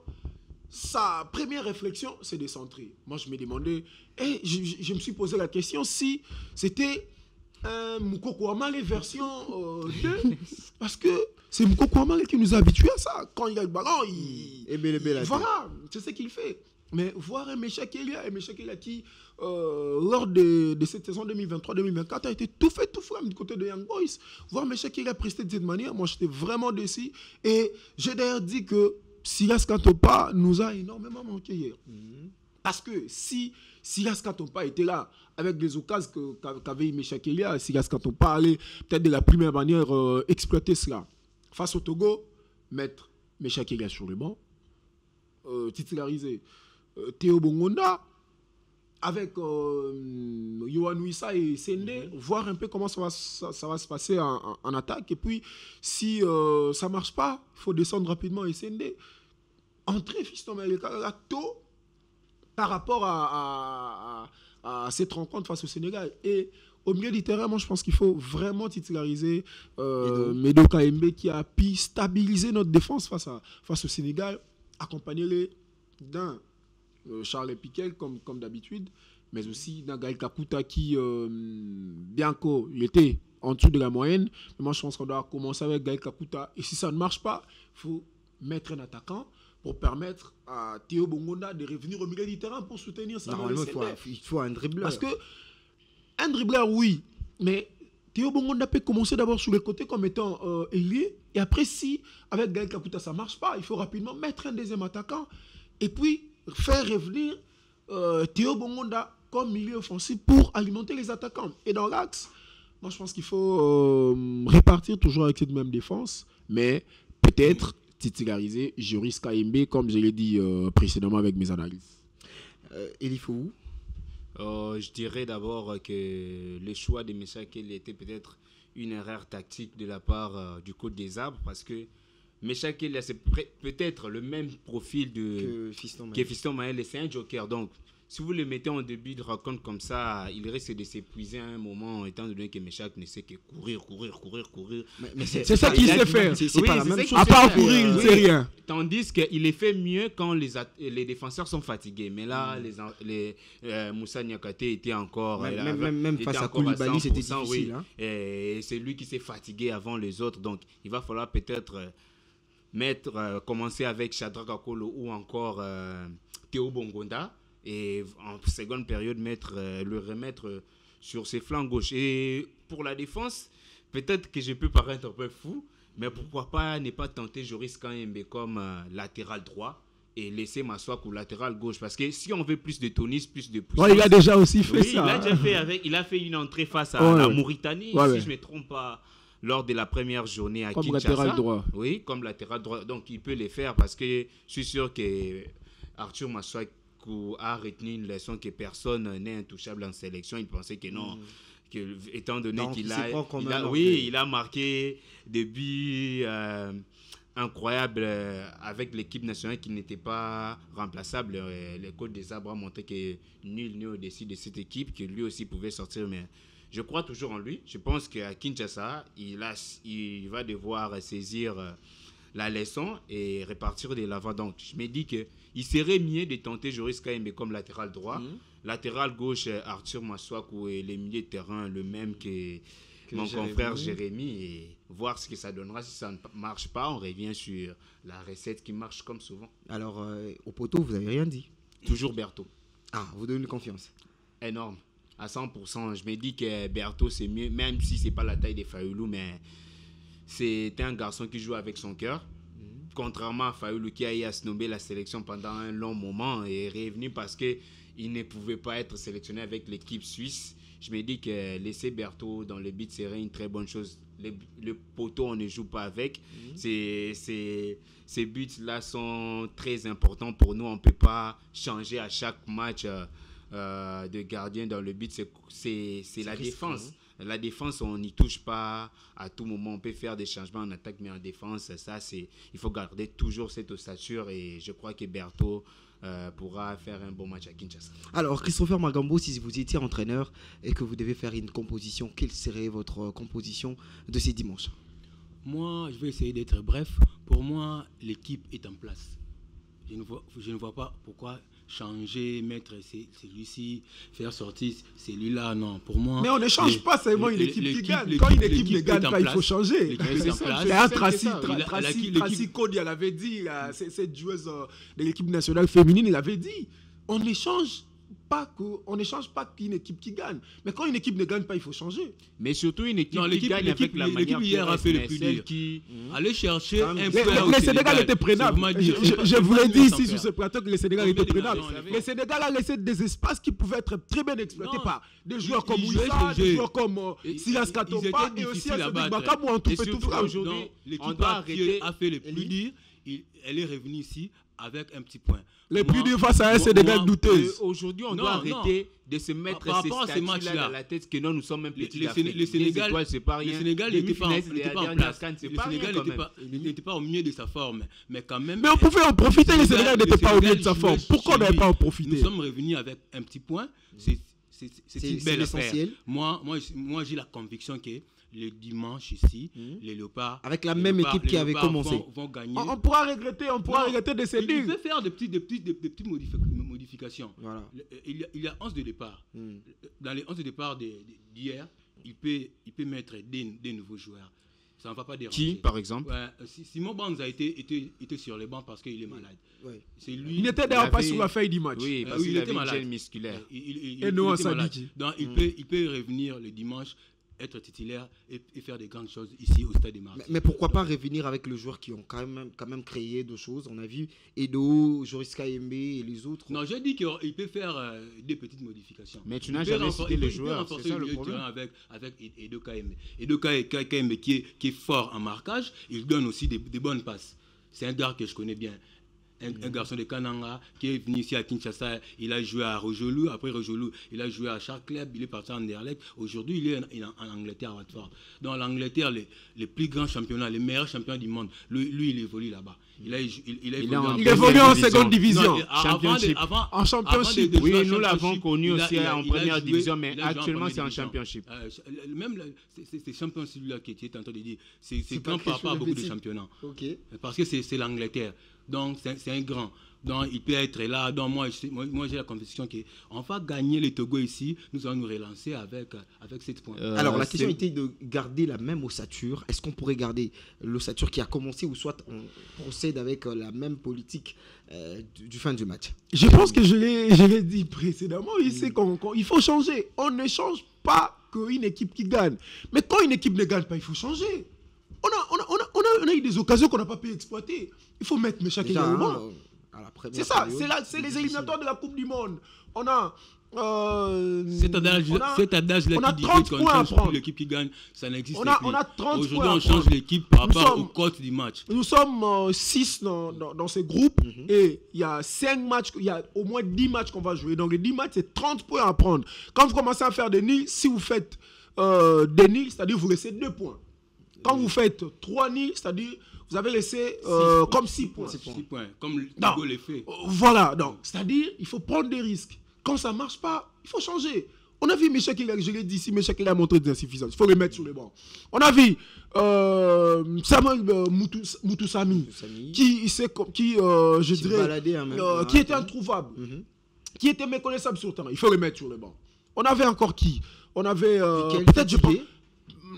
sa première réflexion, c'est de centrer. Moi, je me demandais, et je me suis posé la question si c'était Moukoko Amale version 2, parce que c'est Moukoko Amale qui nous a habitués à ça. Quand il a le ballon, voilà, c'est ce qu'il fait. Mais voir un Mecha Kélia qui, lors de cette saison 2023-2024, a été tout fait, tout flamme du côté de Young Boys. Voir Mecha Kélia prester de cette manière, moi, j'étais vraiment déçu. Et j'ai d'ailleurs dit que Silas Kantopa nous a énormément manqué hier. Parce que si Silas Kantopa était là, avec les occasions qu'avait Mecha Kélia, Silas Kantopa allait peut-être de la première manière exploiter cela. Face au Togo, mettre Mecha Kélia sur le banc, titulariser Théo Bongonda, avec Yohan Wissa et Sende, voir un peu comment ça va se passer en attaque. Et puis, si ça ne marche pas, il faut descendre rapidement et Sende. Entrer Fiston Maleka tôt par rapport à cette rencontre face au Sénégal. Et au milieu du terrain, moi, je pense qu'il faut vraiment titulariser Medo KMB qui a pu stabiliser notre défense face au Sénégal, accompagner-les d'un Charles Piquel comme d'habitude, mais aussi d'un Gaël Kakuta qui, bien qu'il était en dessous de la moyenne, mais moi je pense qu'on doit commencer avec Gaël Kakuta. Et si ça ne marche pas, il faut mettre un attaquant pour permettre à Théo Bongonda de revenir au milieu du terrain pour soutenir ça. Il faut un dribbleur. Parce que un dribbleur, oui, mais Théo Bongonda peut commencer d'abord sur le côté comme étant ailier, et après si avec Gaël Kakuta ça ne marche pas, il faut rapidement mettre un deuxième attaquant et puis faire revenir Théo Bongonda comme milieu offensif pour alimenter les attaquants. Et dans l'axe, moi je pense qu'il faut répartir toujours avec cette même défense, mais peut-être titulariser Joris KMB comme je l'ai dit précédemment avec mes analyses. Elifou, je dirais d'abord que le choix de Mecha Kélia était peut-être une erreur tactique de la part du Côte des Arbres, parce que Mecha Kélia, c'est peut-être le même profil que Fiston Maël, et c'est un joker. Donc, si vous le mettez en début de rencontre comme ça, il risque de s'épuiser à un moment, étant donné que Mecha ne sait que courir. Mais c'est ça qu'il sait faire. C'est pas la même chose. À part courir, il ne sait rien. Tandis qu'il est fait mieux quand les défenseurs sont fatigués. Mais là, Moussa Niakate était encore... Même face à Koulibaly, c'était difficile. Oui. Et c'est lui qui s'est fatigué avant les autres. Donc, il va falloir peut-être... commencer avec Shadrack Akolo ou encore Théo Bongonda, et en seconde période le remettre sur ses flancs gauche. Et pour la défense, peut-être que je peux paraître un peu fou, mais pourquoi pas ne pas tenter Joris KMB comme latéral droit et laisser Maswaku latéral gauche, parce que si on veut plus de tonus, plus de puissance... il a déjà aussi fait ça. Il a déjà fait il a fait une entrée face à la Mauritanie, si je ne me trompe pas, lors de la première journée à Kinshasa. Comme latéral droit. Oui, comme latéral droit. Donc, il peut les faire, parce que je suis sûr que Arthur Maswaku a retenu une leçon que personne n'est intouchable en sélection. Il pensait que non. Étant donné qu'il il a marqué des buts incroyables avec l'équipe nationale qui n'était pas remplaçable. Les Côtes des Arbres ont montré que nul n'est au-dessus de cette équipe, que lui aussi pouvait sortir, mais je crois toujours en lui. Je pense qu'à Kinshasa, il va devoir saisir la leçon et repartir de l'avant. Donc, je me dis qu'il serait mieux de tenter Joris KMB comme latéral droit. Latéral gauche, Arthur Maswaku, et les milieux de terrain, le même que mon confrère Jérémy, et voir ce que ça donnera. Si ça ne marche pas, on revient sur la recette qui marche comme souvent. Alors, au poteau, vous n'avez rien dit? Toujours Berthaud. Ah, vous donnez confiance? Énorme. À 100%. Je me dis que Berthaud, c'est mieux, même si ce n'est pas la taille des Fayoulou, mais c'est un garçon qui joue avec son cœur. Contrairement à Fayoulou qui a eu à snobber la sélection pendant un long moment et est revenu parce qu'il ne pouvait pas être sélectionné avec l'équipe suisse. Je me dis que laisser Berthaud dans le but serait une très bonne chose. Le poteau, on ne joue pas avec. Ces buts-là sont très importants pour nous. On ne peut pas changer à chaque match de gardien dans le but. C'est la défense. La défense, on n'y touche pas à tout moment. On peut faire des changements en attaque, mais en défense, il faut garder toujours cette ossature. Et je crois que Berthaud pourra faire un bon match à Kinshasa. Alors, Christopher Magambo, si vous étiez entraîneur et que vous devez faire une composition, quelle serait votre composition de ces dimanches? Moi, je vais essayer d'être bref. Pour moi, l'équipe est en place. Je ne vois pas pourquoi changer, mettre celui-ci, faire sortir celui-là, non. Pour moi... Mais on ne change pas seulement une équipe qui gagne. Quand une équipe ne gagne pas, il faut changer. Tracy Cody, elle avait dit, cette joueuse de l'équipe nationale féminine, elle avait dit, on n'échange pas qu'une équipe qui gagne. Mais quand une équipe ne gagne pas, il faut changer. Mais surtout une équipe qui gagne avec la manière hier a fait le plus dur. Aller chercher un point. Le Sénégal était prénable. Je vous l'ai dit ici sur ce plateau que le Sénégal était prénable. Le Sénégal a laissé des espaces qui pouvaient être très bien exploités par des joueurs comme Moussa, des joueurs comme Silas Katompa et aussi à Baka où on tout fait tout faire. Aujourd'hui, l'équipe a fait le plus dur. Elle est revenue ici avec un petit point. Les plus durs face à un Sénégal douteux. Aujourd'hui, on doit arrêter de se mettre ces statuts-là dans la tête que nous sommes un petit d'Afrique. Le Sénégal n'était pas en place. Il n'était pas au milieu de sa forme. Mais quand même... Mais on pouvait en profiter, le Sénégal n'était pas au milieu de sa forme. Pourquoi on n'avait pas en profité? Nous sommes revenus avec un petit point. C'est une belle affaire. Moi, j'ai la conviction que le dimanche ici, les Léopards... Avec la même équipe qui avait commencé. Vont gagner. On pourra regretter de ces nuls. Il peut faire des petites modifications. Voilà. Il y a 11 de départ. Dans les 11 de départ d'hier, il peut mettre des nouveaux joueurs. Ça ne va pas déranger. Qui, par exemple? Simon Banza était sur les bancs parce qu'il est malade. Ouais. Il n'était d'ailleurs pas sur la feuille du match. Oui, parce qu'il avait une gêne musculaire. Et Noah Sadiki. Donc, il peut revenir le dimanche, être titulaire et faire des grandes choses ici au Stade des Martyrs. Mais pourquoi pas revenir avec le joueur qui ont quand même créé deux choses? On a vu Edo, Joris Kayembe et les autres. Non, j'ai dit qu'il peut faire des petites modifications. Mais tu n'as jamais cité le joueur, c'est ça le problème. Avec Edo Kayembe. Edo Kayembe qui est fort en marquage, il donne aussi des bonnes passes. C'est un gars que je connais bien. Un garçon de Kananga qui est venu ici à Kinshasa, il a joué à Rojolu, après Rojolu, il a joué à Shark Club, il est parti en Anderlecht. Aujourd'hui, il est en Angleterre à Watford. Dans l'Angleterre, les plus grands championnats, les meilleurs champions du monde, lui il évolue là-bas. Il évolue en seconde division. En championship. Oui, nous l'avons connu aussi en première division, mais actuellement c'est en championship. Même ces champions-là qui était en train de dire, c'est grand par rapport à beaucoup de championnats. Parce que c'est l'Angleterre. Donc, c'est un grand. Donc, il peut être là. Donc, moi j'ai la conviction qu'on va gagner le Togo ici. Nous allons nous relancer avec 7 points. Alors, la question était de garder la même ossature. Est-ce qu'on pourrait garder l'ossature qui a commencé ou soit on procède avec la même politique du fin du match? Je pense que je l'ai dit précédemment ici qu'il faut changer. On ne change pas qu'une équipe qui gagne. Mais quand une équipe ne gagne pas, il faut changer. On a eu des occasions qu'on n'a pas pu exploiter. Il faut mettre Méchac et au banc. C'est ça, c'est les éliminatoires de la Coupe du Monde. On a... cet adage-là qui dit qu'on change plus l'équipe qui gagne, ça n'existe plus. On a 30 Aujourd'hui, points on change l'équipe par rapport au cote du match. Nous sommes 6 dans ce groupe et il y a 5 matchs, il y a au moins 10 matchs qu'on va jouer. Donc les 10 matchs, c'est 30 points à prendre. Quand vous commencez à faire des nuls, si vous faites des nuls, c'est-à-dire vous laissez 2 points. Quand vous faites 3 nuls, c'est-à-dire vous avez laissé comme 6 points. 6 points, comme le Togo l'a fait. Voilà, donc c'est-à-dire il faut prendre des risques. Quand ça ne marche pas, il faut changer. On a vu Méchac, je l'ai dit ici, Méchac il a montré des insuffisances. Il faut le mettre sur les bancs. On a vu Samuel Moutoussamy qui était introuvable, qui était méconnaissable sur le terrain. Il faut le mettre sur les bancs. On avait encore qui? On avait peut-être je pense.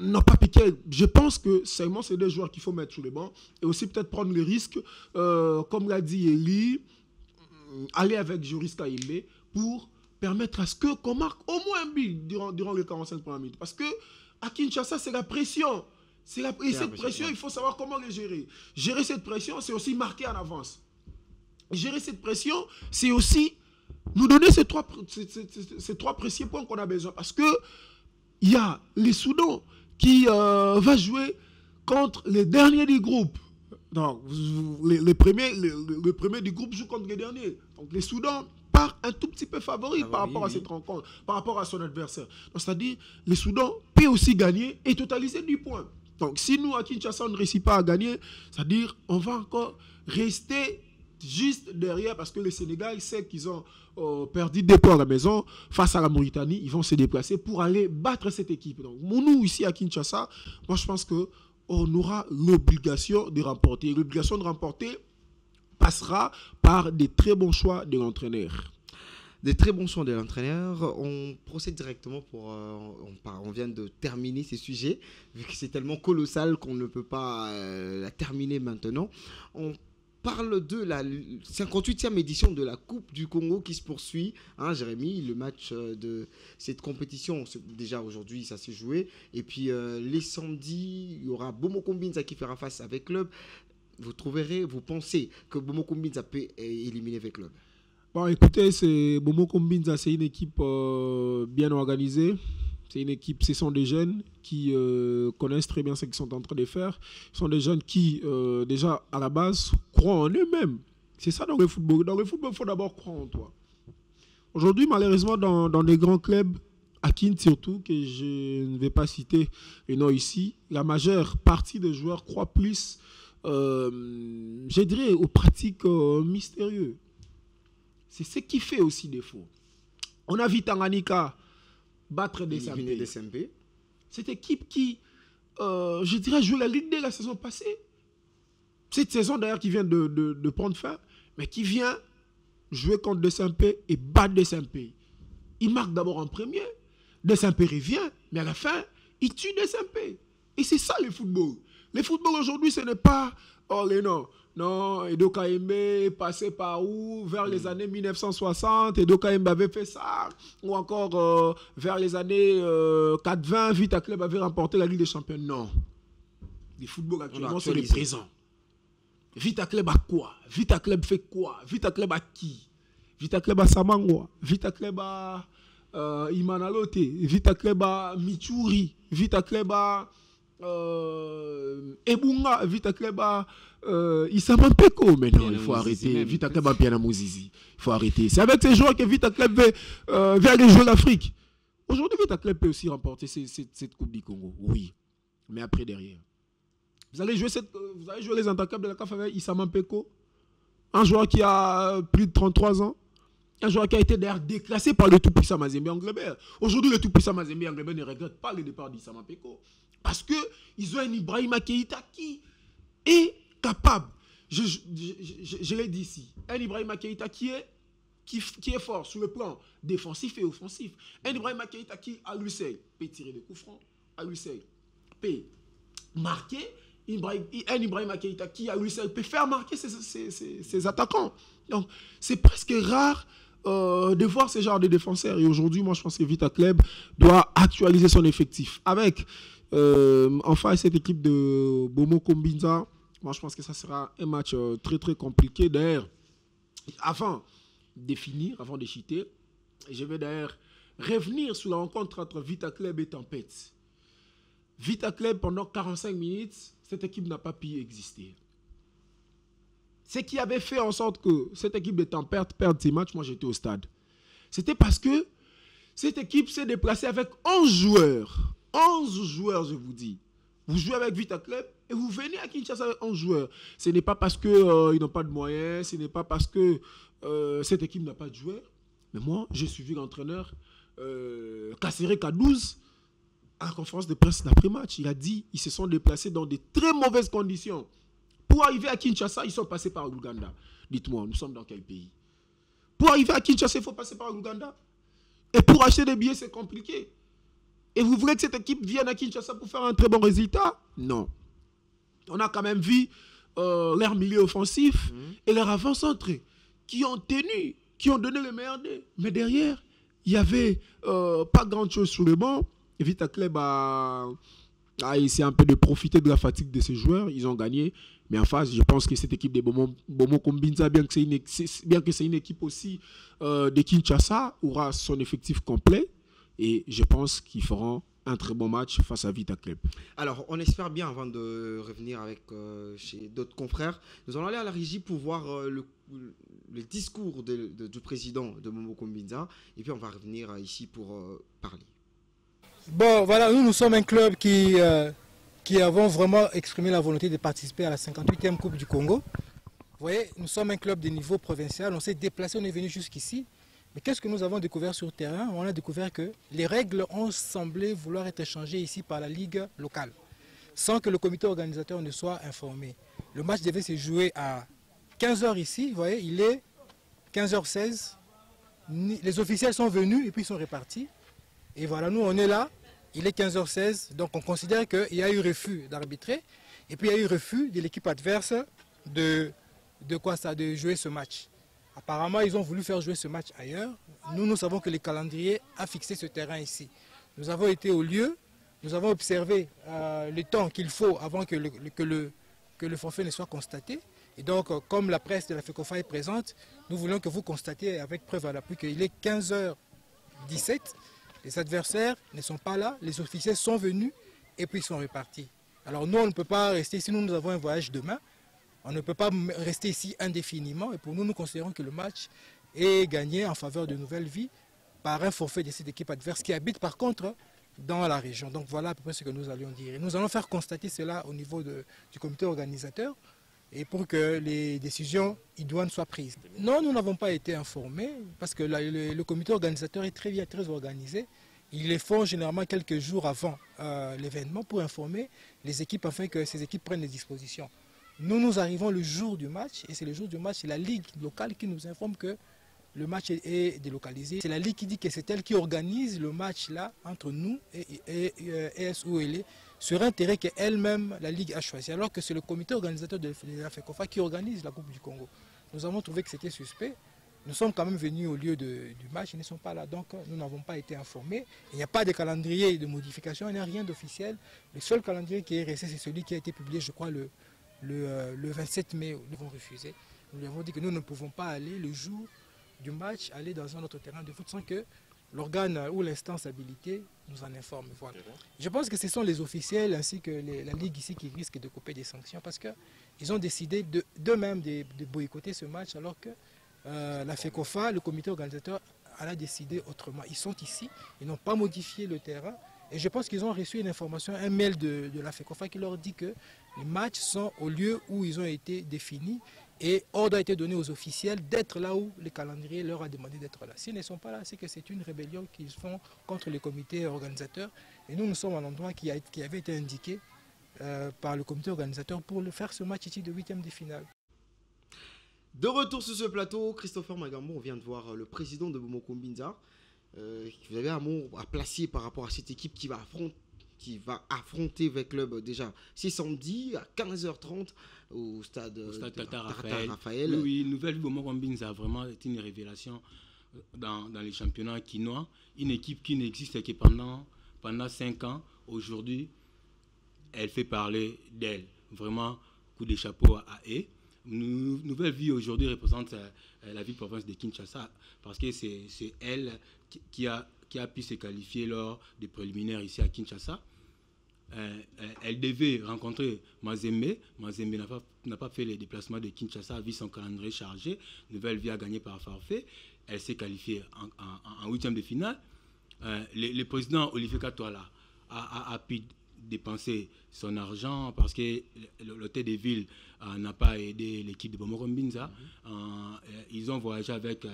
Non, pas Piqué. Je pense que seulement c'est des joueurs qu'il faut mettre sur les bancs et aussi peut-être prendre le risque, comme l'a dit Eli, aller avec Joris Kayembe pour permettre à ce qu'on marque au moins un but durant les 45 premières minutes. Parce que à Kinshasa, c'est la pression. Et cette pression, il faut savoir comment la gérer. Gérer cette pression, c'est aussi marquer en avance. Gérer cette pression, c'est aussi nous donner ces trois précieux points qu'on a besoin. Parce que il y a les Soudans qui va jouer contre les derniers du groupe. Donc, le premier du groupe joue contre les derniers. Donc, les Soudans part un tout petit peu favori par rapport à cette rencontre, par rapport à son adversaire. C'est-à-dire, les Soudans peut aussi gagner et totaliser 10 points. Donc, si nous, à Kinshasa, on ne réussit pas à gagner, c'est-à-dire, on va encore rester juste derrière parce que le Sénégal sait qu'ils ont perdu des points à la maison face à la Mauritanie. Ils vont se déplacer pour aller battre cette équipe. Donc, nous, ici à Kinshasa, moi, je pense qu'on aura l'obligation de remporter. L'obligation de remporter passera par des très bons choix de l'entraîneur. Des très bons choix de l'entraîneur. On procède directement pour... on vient de terminer ces sujets, vu que c'est tellement colossal qu'on ne peut pas la terminer maintenant. On parle de la 58e édition de la Coupe du Congo qui se poursuit. Hein, Jérémy, le match de cette compétition, déjà aujourd'hui, ça s'est joué. Et puis les samedis, il y aura Bomoko Mbinza qui fera face avec Club. Vous pensez que Bomoko Mbinza peut éliminer avec Club? Bon, écoutez, Bomoko Mbinza, c'est une équipe bien organisée. C'est une équipe, ce sont des jeunes qui connaissent très bien ce qu'ils sont en train de faire. Ce sont des jeunes qui, déjà, à la base, croient en eux-mêmes. C'est ça dans le football. Dans le football, il faut d'abord croire en toi. Aujourd'hui, malheureusement, dans les grands clubs, à Kin surtout, que je ne vais pas citer les noms ici, la majeure partie des joueurs croient plus, je dirais, aux pratiques mystérieuses. C'est ce qui fait aussi défaut. On a vu Tanganyika battre des SMP. Cette équipe qui, je dirais, joue la Ligue 2 la saison passée. Cette saison d'ailleurs qui vient de prendre fin, mais qui vient jouer contre des SMP et battre des SMP. Il marque d'abord en premier, des SMP revient, mais à la fin, il tue des SMP. Et c'est ça le football. Le football aujourd'hui, ce n'est pas, oh les noms. Non, Edo Kaembe est passé par où? Vers les années 1960, Edo Kaembe avait fait ça. Ou encore vers les années 80, Vita Club avait remporté la Ligue des Champions. Non. Le football actuellement, c'est le présent. Vita Club a quoi? Vita Club fait quoi? Vita Club a qui? Vita Club a Samangwa. Vita Club a Imanalote. Vita Club a Michouri. Vita Club a Ebunga. Vita Club a Isama Peko. Mais non, il faut arrêter. Vita Club a Piana Mouzizi. Il faut arrêter. C'est avec ces joueurs que Vita Club va aller jouer l'Afrique. Aujourd'hui, Vita Club peut aussi remporter cette Coupe du Congo. Oui. Mais après, derrière. Vous allez jouer les intacables de la CAF avec Isama Peko. Un joueur qui a plus de 33 ans. Un joueur qui a été d'ailleurs déclassé par le tout-puissant Mazembe Anglebert. Aujourd'hui, le tout-puissant Mazembe Anglebert ne regrette pas le départ d'Isama Peko. Parce qu'ils ont un Ibrahima Keïta qui est capable. Je l'ai dit ici. Un Ibrahima Keïta qui est fort sur le plan défensif et offensif. Un Ibrahima Keïta qui, à lui seul, peut tirer des coups francs. À lui seul, peut marquer. Un Ibrahima Keïta qui, à lui seul, peut faire marquer ses attaquants. Donc, c'est presque rare de voir ce genre de défenseurs. Et aujourd'hui, moi, je pense que Vita Club doit actualiser son effectif. Avec, enfin, cette équipe de Bomoko Mbinza, moi, je pense que ça sera un match très, très compliqué. D'ailleurs, avant de finir, avant de chuter, je vais d'ailleurs revenir sur la rencontre entre Vita Club et Tempête. Vita Club, pendant 45 minutes, cette équipe n'a pas pu exister. Ce qui avait fait en sorte que cette équipe de Tempête perde ses matchs, moi j'étais au stade. C'était parce que cette équipe s'est déplacée avec 11 joueurs. 11 joueurs, je vous dis. Vous jouez avec Vita Club et vous venez à Kinshasa avec 11 joueurs. Ce n'est pas parce qu'ils n'ont pas de moyens, ce n'est pas parce que cette équipe n'a pas de joueurs. Mais moi, j'ai suivi l'entraîneur Kassere Kaddouz à la conférence de presse d'après-match. Il a dit qu'ils se sont déplacés dans de très mauvaises conditions. Pour arriver à Kinshasa, ils sont passés par l'Ouganda. Dites-moi, nous sommes dans quel pays? Pour arriver à Kinshasa, il faut passer par l'Ouganda. Et pour acheter des billets, c'est compliqué. Et vous voulez que cette équipe vienne à Kinshasa pour faire un très bon résultat? Non. On a quand même vu leur milieu offensif et leur avant-centre qui ont tenu, qui ont donné le meilleur d'eux. Mais derrière, il n'y avait pas grand-chose sur le banc. Vita Club a a essayé un peu de profiter de la fatigue de ses joueurs. Ils ont gagné. Mais en face, je pense que cette équipe de Bomoko Mbinza, bien que c'est une équipe aussi de Kinshasa, aura son effectif complet. Et je pense qu'ils feront un très bon match face à Vita Club. Alors, on espère bien, avant de revenir avec chez d'autres confrères, nous allons aller à la régie pour voir le discours du président de Bomoko Mbinza. Et puis, on va revenir ici pour parler. Bon, voilà, nous sommes un club qui avons vraiment exprimé la volonté de participer à la 58e Coupe du Congo. Vous voyez, nous sommes un club de niveau provincial, on s'est déplacé, on est venu jusqu'ici. Mais qu'est-ce que nous avons découvert sur le terrain? On a découvert que les règles ont semblé vouloir être changées ici par la ligue locale, sans que le comité organisateur ne soit informé. Le match devait se jouer à 15h ici, vous voyez, il est 15h16. Les officiels sont venus et puis ils sont repartis. Et voilà, nous on est là, il est 15h16, donc on considère qu'il y a eu refus d'arbitrer. Et puis il y a eu refus de l'équipe adverse de jouer ce match. Apparemment, ils ont voulu faire jouer ce match ailleurs. Nous savons que le calendrier a fixé ce terrain ici. Nous avons été au lieu, nous avons observé le temps qu'il faut avant que le forfait ne soit constaté. Et donc, comme la presse de la FECOFA est présente, nous voulons que vous constatiez avec preuve à l'appui qu'il est 15h17. Les adversaires ne sont pas là, les officiels sont venus et puis ils sont repartis. Alors nous, on ne peut pas rester ici, nous avons un voyage demain. On ne peut pas rester ici indéfiniment et pour nous, nous considérons que le match est gagné en faveur de Nouvelle Vie par un forfait de cette équipe adverse qui habite par contre dans la région. Donc voilà à peu près ce que nous allions dire. Et nous allons faire constater cela au niveau du comité organisateur et pour que les décisions idoines soient prises. Non, nous n'avons pas été informés parce que le comité organisateur est très organisé. Ils les font généralement quelques jours avant l'événement pour informer les équipes afin que ces équipes prennent des dispositions. Nous arrivons le jour du match et c'est le jour du match, c'est la ligue locale qui nous informe que le match est délocalisé. C'est la ligue qui dit que c'est elle qui organise le match là entre nous et ESUL sur un terrain qu'elle-même, la ligue, a choisi. Alors que c'est le comité organisateur de la FECOFA qui organise la Coupe du Congo. Nous avons trouvé que c'était suspect. Nous sommes quand même venus au lieu du match, ils ne sont pas là, donc nous n'avons pas été informés. Il n'y a pas de calendrier de modification, il n'y a rien d'officiel. Le seul calendrier qui est resté, c'est celui qui a été publié, je crois, le 27 mai. Nous avons refusé. Nous lui avons dit que nous ne pouvons pas aller le jour du match, aller dans un autre terrain de foot sans que l'organe ou l'instance habilitée nous en informe. Voilà. Je pense que ce sont les officiels ainsi que la Ligue ici qui risquent de couper des sanctions parce qu'ils ont décidé d'eux-mêmes de boycotter ce match alors que la FECOFA, le comité organisateur, a décidé autrement. Ils sont ici, ils n'ont pas modifié le terrain et je pense qu'ils ont reçu une information, un mail de la FECOFA qui leur dit que les matchs sont au lieu où ils ont été définis et ordre a été donné aux officiels d'être là où le calendrier leur a demandé d'être là. S'ils ne sont pas là, c'est que c'est une rébellion qu'ils font contre le comité organisateur. Et nous sommes à l'endroit qui avait été indiqué par le comité organisateur pour faire ce match ici de 8e de finale. De retour sur ce plateau, Christopher Magambo, on vient de voir le président de Bomoko Mbinza. Vous avez un mot à placer par rapport à cette équipe qui va affronter le club déjà. C'est samedi à 15h30 au stade Tata Raphaël. Oui, Nouvelle Vie Bomoko Mbinza a vraiment été une révélation dans les championnats quinois. Une équipe qui n'existe que pendant 5 ans. Aujourd'hui, elle fait parler d'elle. Vraiment, coup de chapeau à eux. Nouvelle Vie aujourd'hui représente la ville-province de Kinshasa parce que c'est elle qui a pu se qualifier lors des préliminaires ici à Kinshasa. Elle devait rencontrer Mazembe. Mazembe n'a pas fait les déplacements de Kinshasa vu son calendrier chargé. Nouvelle Vie a gagné par forfait. Elle s'est qualifiée en 8e de finale. Le président Olivier Katoala a pu dépenser son argent parce que l'hôtel de ville n'a pas aidé l'équipe de Bomoko Mbinza. Ils ont voyagé avec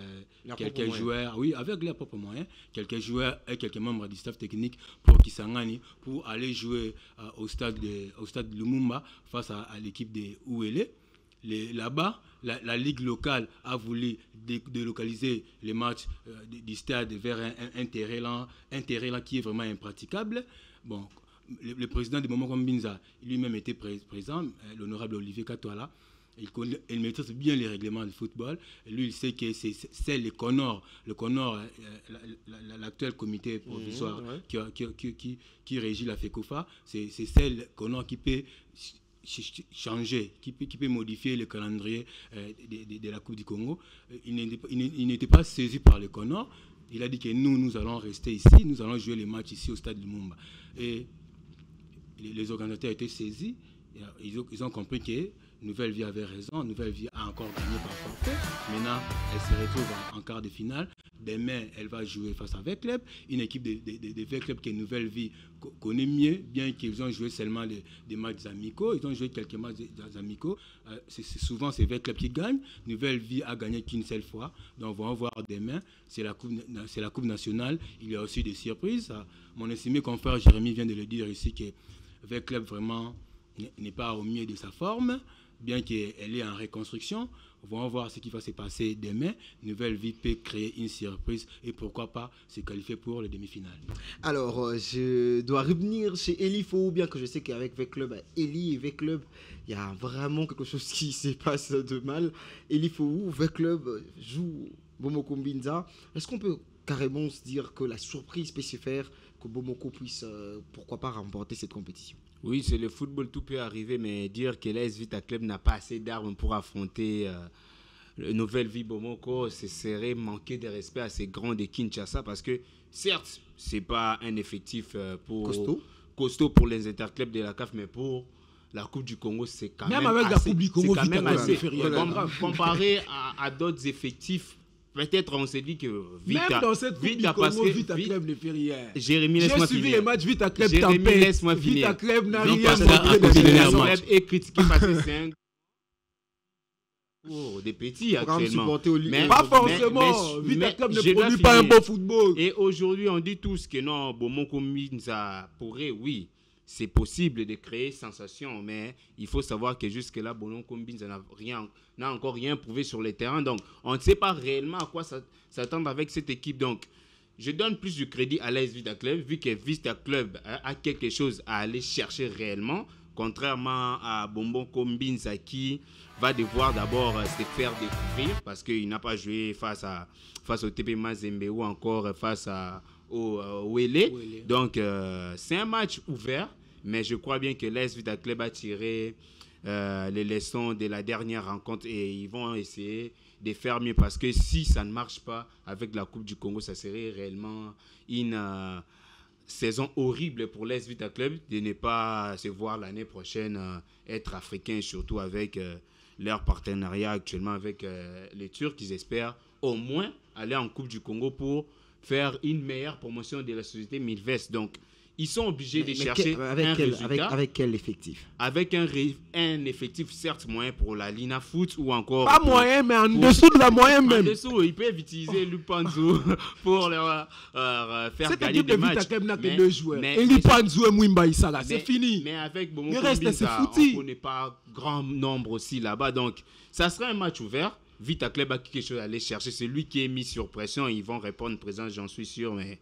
quelques joueurs, oui, avec leurs propres moyens, quelques joueurs et quelques membres du staff technique pour Kisangani, pour aller jouer au stade de Lumumba face à l'équipe de Ouélé. Là-bas, la ligue locale a voulu délocaliser les matchs du stade vers un terrain là qui est vraiment impraticable. Bon, le président de Bomoko Mbinza lui-même était présent, l'honorable Olivier Katoala. il maîtrise bien les règlements du football. Et lui, il sait que c'est le Connor, l'actuel comité provisoire qui régit la FECOFA. C'est celle Connor qui peut changer, qui peut modifier le calendrier de la Coupe du Congo. Il n'était pas saisi par le Connor. Il a dit que nous allons rester ici, nous allons jouer les matchs ici au stade de Lumumba. Et les organisateurs étaient saisis. Ils ont compris que Nouvelle Vie avait raison. Nouvelle Vie a encore gagné par forfait. Maintenant, elle se retrouve en quart de finale. Demain, elle va jouer face à V-Club, une équipe de V-Club que Nouvelle Vie connaît mieux, bien qu'ils ont joué seulement des matchs amicaux. Ils ont joué quelques matchs amicaux. Souvent, c'est V-Club qui gagne. Nouvelle Vie a gagné qu'une seule fois. Donc, on va voir demain. C'est la Coupe nationale. Il y a aussi des surprises. Mon estimé confrère Jérémy vient de le dire ici que V-Club vraiment n'est pas au mieux de sa forme, bien qu'elle est en reconstruction. On va voir ce qui va se passer demain. Nouvelle Vie peut créer une surprise et pourquoi pas se qualifier pour les demi-finales. Alors, je dois revenir chez Eli Fou, bien que je sais qu'avec V-Club, Eli et V-Club, il y a vraiment quelque chose qui se passe de mal. Eli Fou, V-Club joue Bomoko Mbinza. Est-ce qu'on peut carrément se dire que la surprise peut se faire, que Bomoko puisse, pourquoi pas, remporter cette compétition? Oui, c'est le football, tout peut arriver, mais dire que l'AS Vita Club n'a pas assez d'armes pour affronter Nouvelle Vie Bomoko, ce serait manquer de respect à ces grands de Kinshasa, parce que certes, ce n'est pas un effectif costaud pour les interclubs de la CAF, mais pour la Coupe du Congo, c'est quand même avec assez, la Coupe du Congo, c'est quand même assez comparé à à d'autres effectifs. Peut-être on s'est dit que Vita, même dans cette Coupe du Congo, Vita Club ne fait rien. Jérémy, laisse-moi finir. J'ai suivi les matchs, Vita Club Jérémy, laisse-moi finir. Vita Club n'a rien montré de Vita Club est critiqué parce que c'est un des petits actuellement. Mais pas forcément. Vita Club ne produit pas un bon football. Et aujourd'hui, on dit tous que non, Bomoko Mbinza pourrait, oui. C'est possible de créer sensation, mais il faut savoir que jusque-là, Bomoko Mbinza n'a encore rien prouvé sur le terrain. Donc, on ne sait pas réellement à quoi s'attendre avec cette équipe. Donc, je donne plus de crédit à l'AS Vita Club, vu que Vita Club a quelque chose à aller chercher réellement, contrairement à Bomoko Mbinza qui va devoir d'abord se faire découvrir, parce qu'il n'a pas joué face au TP Mazembe ou encore face au Wele. Donc, c'est un match ouvert, mais je crois bien que l'AS Vita Club a tiré les leçons de la dernière rencontre et ils vont essayer de faire mieux, parce que si ça ne marche pas avec la Coupe du Congo, ça serait réellement une saison horrible pour l'AS Vita Club de ne pas se voir l'année prochaine être africain, surtout avec leur partenariat actuellement avec les Turcs. Ils espèrent au moins aller en Coupe du Congo pour faire une meilleure promotion de la société Milvest. Donc, ils sont obligés de chercher un résultat. Avec quel effectif? Avec un effectif certes moyen pour la Lina Foot ou encore... Pas moyen, mais en dessous de la moyenne même. En dessous, ils peuvent utiliser Lupanzo pour leur faire gagner des matchs. Cette équipe n'a que deux joueurs. Et Lupanzo et Mwimba Isala, c'est fini. Mais avec Bomoko Mbinza, on ne connaît pas grand nombre aussi là-bas. Donc, ça sera un match ouvert. Vita Club a quelque chose à aller chercher. C'est lui qui est mis sur pression. Ils vont répondre présent, j'en suis sûr. Mais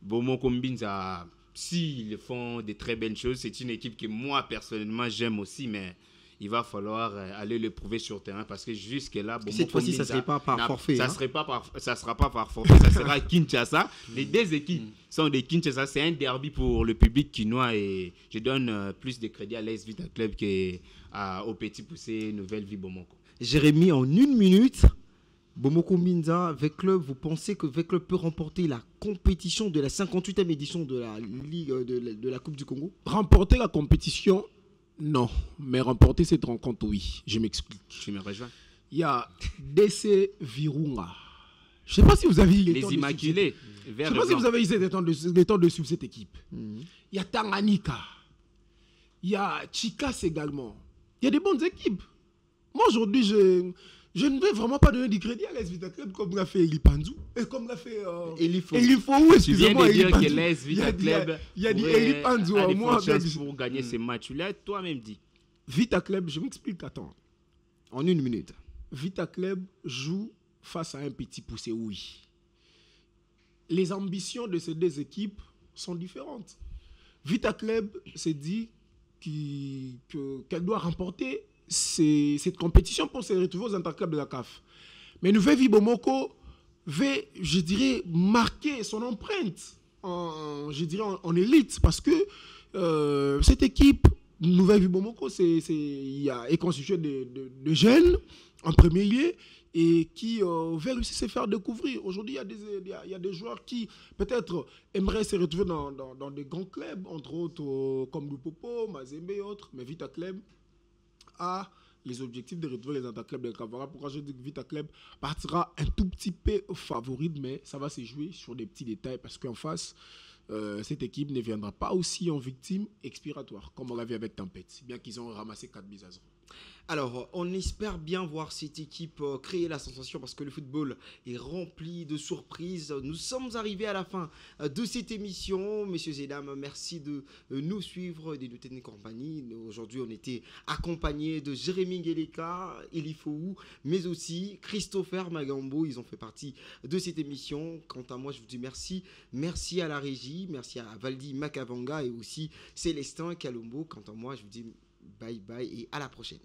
Bomoko Mbinza, s'ils font de très belles choses, c'est une équipe que moi, personnellement, j'aime aussi. Mais il va falloir aller le prouver sur terrain, parce que jusque-là, cette fois-ci, ça ne serait pas par forfait. Ça ne sera pas par forfait. Ça sera Kinshasa. Les deux équipes sont des Kinshasa. C'est un derby pour le public quinois. Et je donne plus de crédit à l'AS Vita Club qu'au petit poussé Nouvelle Vie Bomoko. Jérémy, en une minute, Bomoko Mbinza, V-Club, vous pensez que V-Club peut remporter la compétition de la 58e édition de la Ligue de la Coupe du Congo? Remporter la compétition, non. Mais remporter cette rencontre, oui. Je m'explique. Tu me rejoins? Il y a DC Virunga. Je ne sais pas si vous avez eu les Immaculés. Je ne sais pas si vous avez eu le temps de suivre cette équipe. Il y a Tanganyika. Il y a Chikas également. Il y a des bonnes équipes. Moi, aujourd'hui, je ne vais vraiment pas donner du crédit à l'AS Vita Club comme l'a fait Eli Panzou et comme l'a fait Eli Fou, excusez-moi. Tu viens de dire que l'AS Vita Club il y a dit Eli Panzou pour gagner ces matchs. Tu l'as toi-même dit. Vita Club, je m'explique, attends. En une minute. Vita Club joue face à un petit poussé, oui. Les ambitions de ces deux équipes sont différentes. Vita Club s'est dit qu'elle doit remporter cette compétition pour se retrouver aux interclubs de la CAF. Mais Nouvelle-Vie Bomoko veut, je dirais, marquer son empreinte en élite, parce que cette équipe Nouvelle-Vie Bomoko est constituée de jeunes en premier lieu et qui veulent aussi se faire découvrir. Aujourd'hui, il y a des joueurs qui peut-être aimeraient se retrouver dans des grands clubs, entre autres comme Lupopo, Mazembe et autres, mais Vita Club a les objectifs de retrouver les interclubs de Kavara. Pourquoi je dis que Vita Club partira un tout petit peu favorite, mais ça va se jouer sur des petits détails parce qu'en face, cette équipe ne viendra pas aussi en victime expiratoire, comme on l'a vu avec Tempête, bien qu'ils ont ramassé 4-0. Alors, on espère bien voir cette équipe créer la sensation parce que le football est rempli de surprises. Nous sommes arrivés à la fin de cette émission. Messieurs et dames, merci de nous suivre et de nous tenir compagnie. Aujourd'hui, on était accompagnés de Jérémy Ngeleka, Elifou, mais aussi Christopher Magambo. Ils ont fait partie de cette émission. Quant à moi, je vous dis merci. Merci à la régie, merci à Valdi Makavanga et aussi Célestin Kalombo. Quant à moi, je vous dis bye bye et à la prochaine.